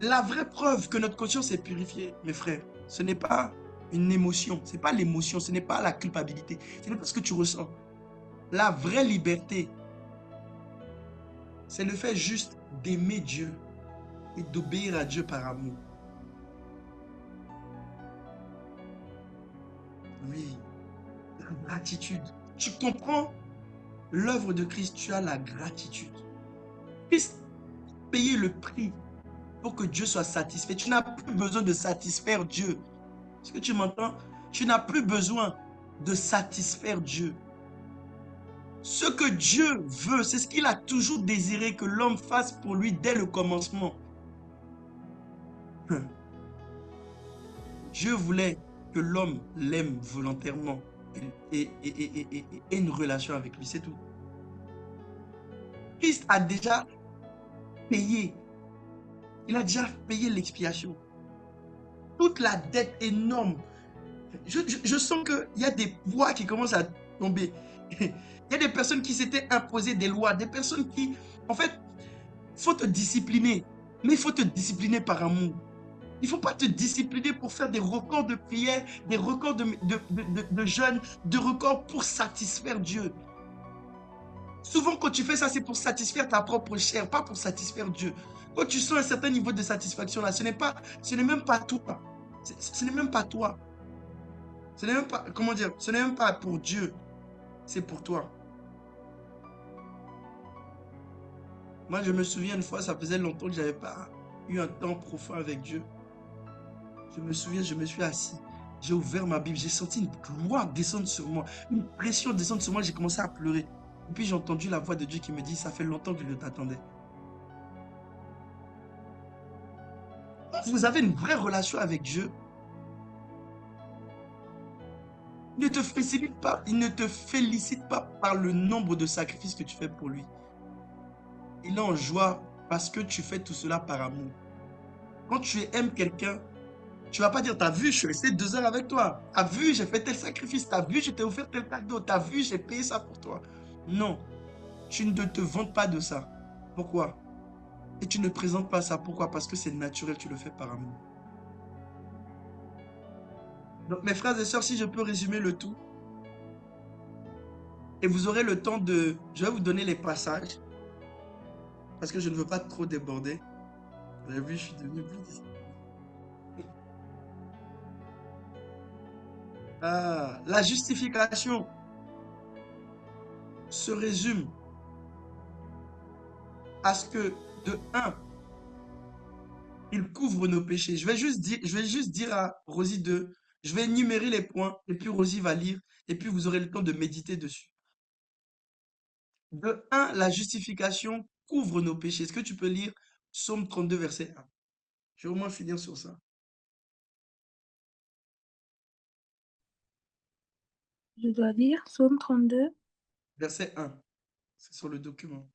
La vraie preuve que notre conscience est purifiée, mes frères, ce n'est pas une émotion, ce n'est pas l'émotion, ce n'est pas la culpabilité, ce n'est pas ce que tu ressens. La vraie liberté, c'est le fait juste d'aimer Dieu et d'obéir à Dieu par amour. Oui, la gratitude. Tu comprends l'œuvre de Christ, tu as la gratitude. Christ a payé le prix pour que Dieu soit satisfait. Tu n'as plus besoin de satisfaire Dieu. Est-ce que tu m'entends? Tu n'as plus besoin de satisfaire Dieu. Ce que Dieu veut, c'est ce qu'il a toujours désiré que l'homme fasse pour lui dès le commencement. Dieu voulait que l'homme l'aime volontairement et ait une relation avec lui, c'est tout. Christ a déjà payé. Il a déjà payé l'expiation. Toute la dette énorme. Je sens qu'il y a des poids qui commencent à tomber. Il y a des personnes qui s'étaient imposées des lois, des personnes qui, en fait, il faut te discipliner, mais il faut te discipliner par amour. Il ne faut pas te discipliner pour faire des records de prière, des records de jeûne, de records pour satisfaire Dieu. Souvent, quand tu fais ça, c'est pour satisfaire ta propre chair, pas pour satisfaire Dieu. Quand tu sens un certain niveau de satisfaction là, ce n'est même pas toi. Ce n'est même pas toi. Ce n'est même pas, comment dire, ce n'est même pas pour Dieu, c'est pour toi. Moi, je me souviens une fois, ça faisait longtemps que je n'avais pas eu un temps profond avec Dieu. Je me souviens, je me suis assis, j'ai ouvert ma Bible, j'ai senti une gloire descendre sur moi, une pression descendre sur moi, j'ai commencé à pleurer. Et puis j'ai entendu la voix de Dieu qui me dit, ça fait longtemps que je t'attendais. Vous avez une vraie relation avec Dieu, il ne te félicite pas par le nombre de sacrifices que tu fais pour lui. Il est en joie parce que tu fais tout cela par amour. Quand tu aimes quelqu'un, tu ne vas pas dire, t'as vu, je suis resté 2 heures avec toi. T'as vu, j'ai fait tel sacrifice. T'as vu, je t'ai offert tel cadeau. T'as vu, j'ai payé ça pour toi. Non, tu ne te vantes pas de ça. Pourquoi? Et tu ne présentes pas ça. Pourquoi? Parce que c'est naturel, tu le fais par amour. Donc, mes frères et sœurs, si je peux résumer le tout, et vous aurez le temps de... Je vais vous donner les passages, parce que je ne veux pas trop déborder. Vous avez vu, je suis devenu plus... Ah, la justification se résume à ce que, de un, il couvre nos péchés. Je vais juste dire à Rosie je vais énumérer les points, et puis Rosie va lire, et puis vous aurez le temps de méditer dessus. De un, la justification couvre nos péchés. Est-ce que tu peux lire Psaume 32, verset 1? Je vais au moins finir sur ça. Je dois lire Psaume 32. Verset 1, c'est sur le document.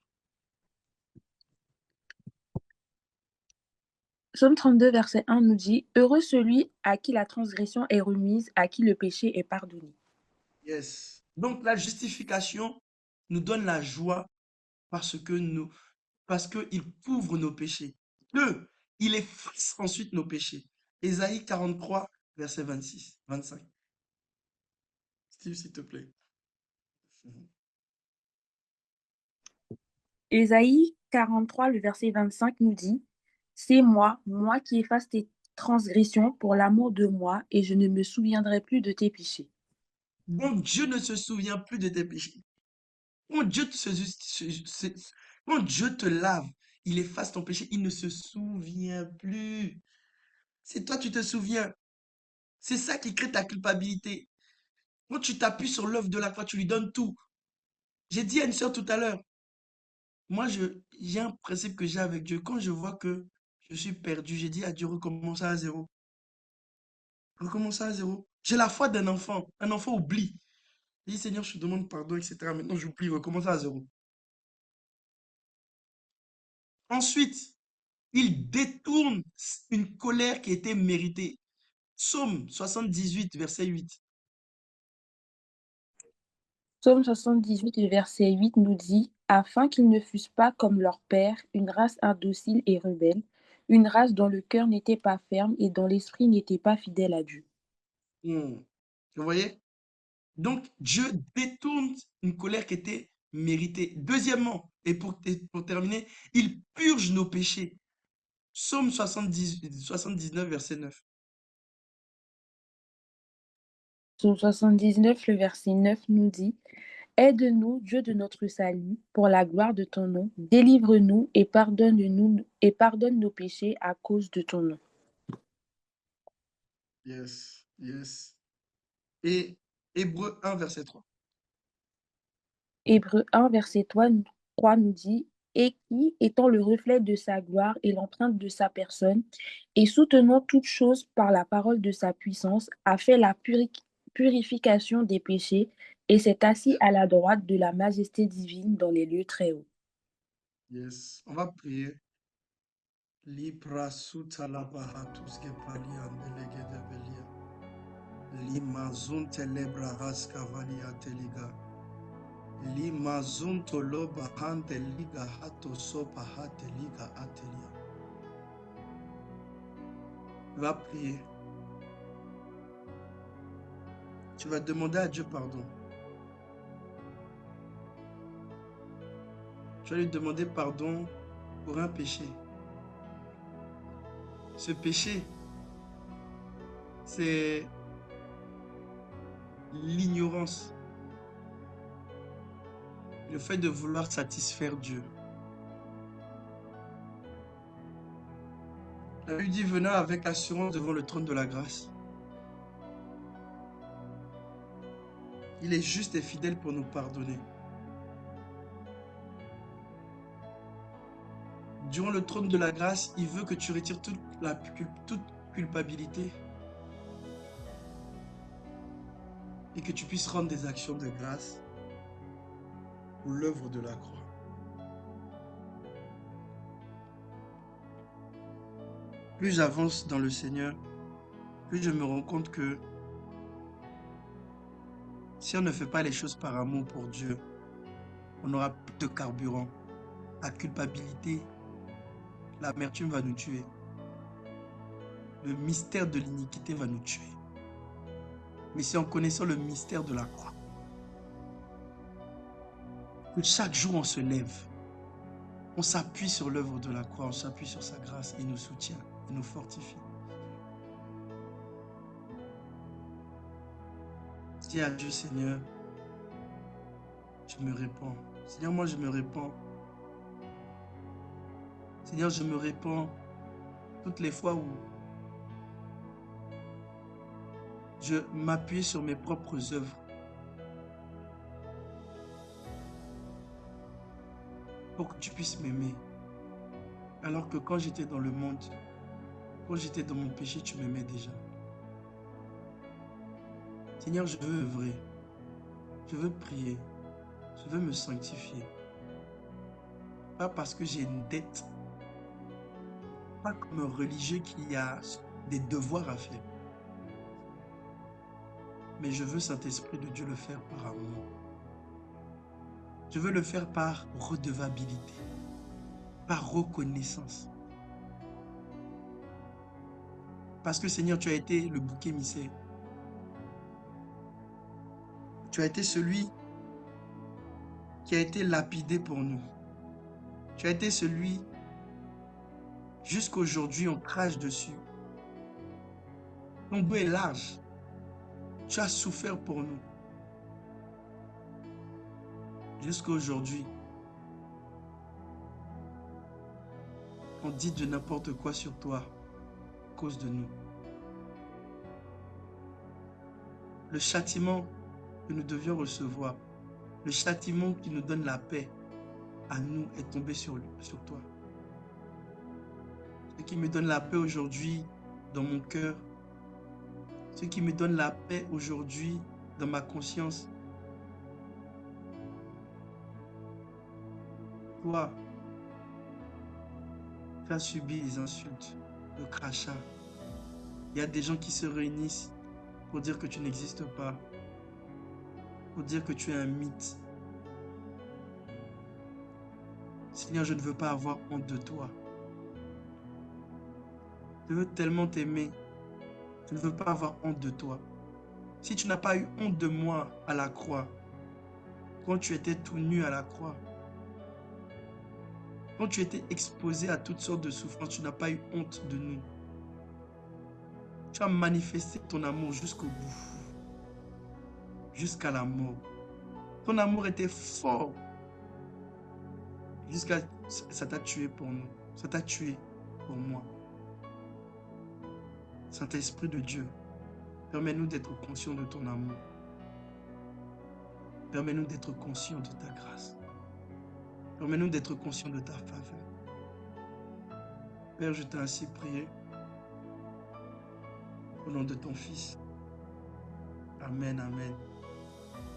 Psaume 32, verset 1 nous dit « Heureux celui à qui la transgression est remise, à qui le péché est pardonné. » Yes. Donc la justification nous donne la joie parce qu'il couvre nos péchés. Deux, il efface ensuite nos péchés. Ésaïe 43, verset 26, 25. Steve, s'il te plaît. Ésaïe 43, le verset 25 nous dit « C'est moi, moi qui efface tes transgressions pour l'amour de moi, et je ne me souviendrai plus de tes péchés. » Donc Dieu ne se souvient plus de tes péchés. Quand quand Dieu te lave, il efface ton péché, il ne se souvient plus. C'est toi, tu te souviens. C'est ça qui crée ta culpabilité. Quand tu t'appuies sur l'œuvre de la croix, tu lui donnes tout. J'ai dit à une sœur tout à l'heure, moi, j'ai un principe que j'ai avec Dieu. Quand je vois que je suis perdu, j'ai dit à Dieu, recommence à zéro. Recommence à zéro. J'ai la foi d'un enfant. Un enfant oublie. Il dit, Seigneur, je te demande pardon, etc. Maintenant, j'oublie, recommence à zéro. Ensuite, il détourne une colère qui était méritée. Psaume 78, verset 8. Psaume 78, verset 8 nous dit, afin qu'ils ne fussent pas comme leur père, une race indocile et rebelle, une race dont le cœur n'était pas ferme et dont l'esprit n'était pas fidèle à Dieu. Hmm. Vous voyez? Donc, Dieu détourne une colère qui était méritée. Deuxièmement, et pour terminer, il purge nos péchés. Psaume 79, verset 9. Psaume 79, le verset 9 nous dit, aide-nous, Dieu de notre salut, pour la gloire de ton nom, délivre-nous et pardonne nos péchés à cause de ton nom. Yes, yes. Et Hébreu 1, verset 3. Hébreux 1, verset 3 nous dit, et qui, étant le reflet de sa gloire et l'empreinte de sa personne, et soutenant toutes choses par la parole de sa puissance, a fait la purification des péchés et s'est assis à la droite de la majesté divine dans les lieux très hauts. Yes. On va prier. Libra suta la bahatus que palia delege de belia. Limazun telebra haska valia teliga. Limazun toloba hante liga hato sopa hate liga atelia. Va prier. Tu vas demander à Dieu pardon. Tu vas lui demander pardon pour un péché. Ce péché, c'est l'ignorance. Le fait de vouloir satisfaire Dieu. La Bible dit, venant avec assurance devant le trône de la grâce. Il est juste et fidèle pour nous pardonner. Durant le trône de la grâce, il veut que tu retires toute culpabilité et que tu puisses rendre des actions de grâce pour l'œuvre de la croix. Plus j'avance dans le Seigneur, plus je me rends compte que si on ne fait pas les choses par amour pour Dieu, on n'aura plus de carburant. La culpabilité, l'amertume va nous tuer. Le mystère de l'iniquité va nous tuer. Mais si en connaissant le mystère de la croix, que chaque jour on se lève, on s'appuie sur l'œuvre de la croix, on s'appuie sur sa grâce, il nous soutient, il nous fortifie. Dis à Dieu, Seigneur, je me répands. Seigneur, moi je me répands. Seigneur, je me répands toutes les fois où je m'appuie sur mes propres œuvres pour que tu puisses m'aimer. Alors que quand j'étais dans le monde, quand j'étais dans mon péché, tu m'aimais déjà. Seigneur, je veux œuvrer, je veux prier, je veux me sanctifier. Pas parce que j'ai une dette, pas comme un religieux qui a des devoirs à faire. Mais je veux, Saint-Esprit de Dieu, le faire par amour. Je veux le faire par redevabilité, par reconnaissance. Parce que Seigneur, tu as été le bouc émissaire. Tu as été celui qui a été lapidé pour nous. Tu as été celui, jusqu'à aujourd'hui, on crache dessus. Ton dos est large. Tu as souffert pour nous. Jusqu'à aujourd'hui, on dit de n'importe quoi sur toi à cause de nous. Le châtiment que nous devions recevoir, le châtiment qui nous donne la paix, à nous est tombé sur toi. Ce qui me donne la paix aujourd'hui dans mon cœur, ce qui me donne la paix aujourd'hui dans ma conscience. Toi, tu as subi les insultes, le crachat. Il y a des gens qui se réunissent pour dire que tu n'existes pas. pour dire que tu es un mythe. Seigneur, je ne veux pas avoir honte de toi. Je veux tellement t'aimer. Je ne veux pas avoir honte de toi. Si tu n'as pas eu honte de moi à la croix, quand tu étais tout nu à la croix, quand tu étais exposé à toutes sortes de souffrances, tu n'as pas eu honte de nous. Tu as manifesté ton amour jusqu'au bout, jusqu'à la mort. Ton amour était fort, jusqu'à ça t'a tué pour nous. Ça t'a tué pour moi. Saint-Esprit de Dieu, permets-nous d'être conscients de ton amour. Permets-nous d'être conscients de ta grâce. Permets-nous d'être conscients de ta faveur. Père, je t'ai ainsi prié. Au nom de ton Fils. Amen, amen.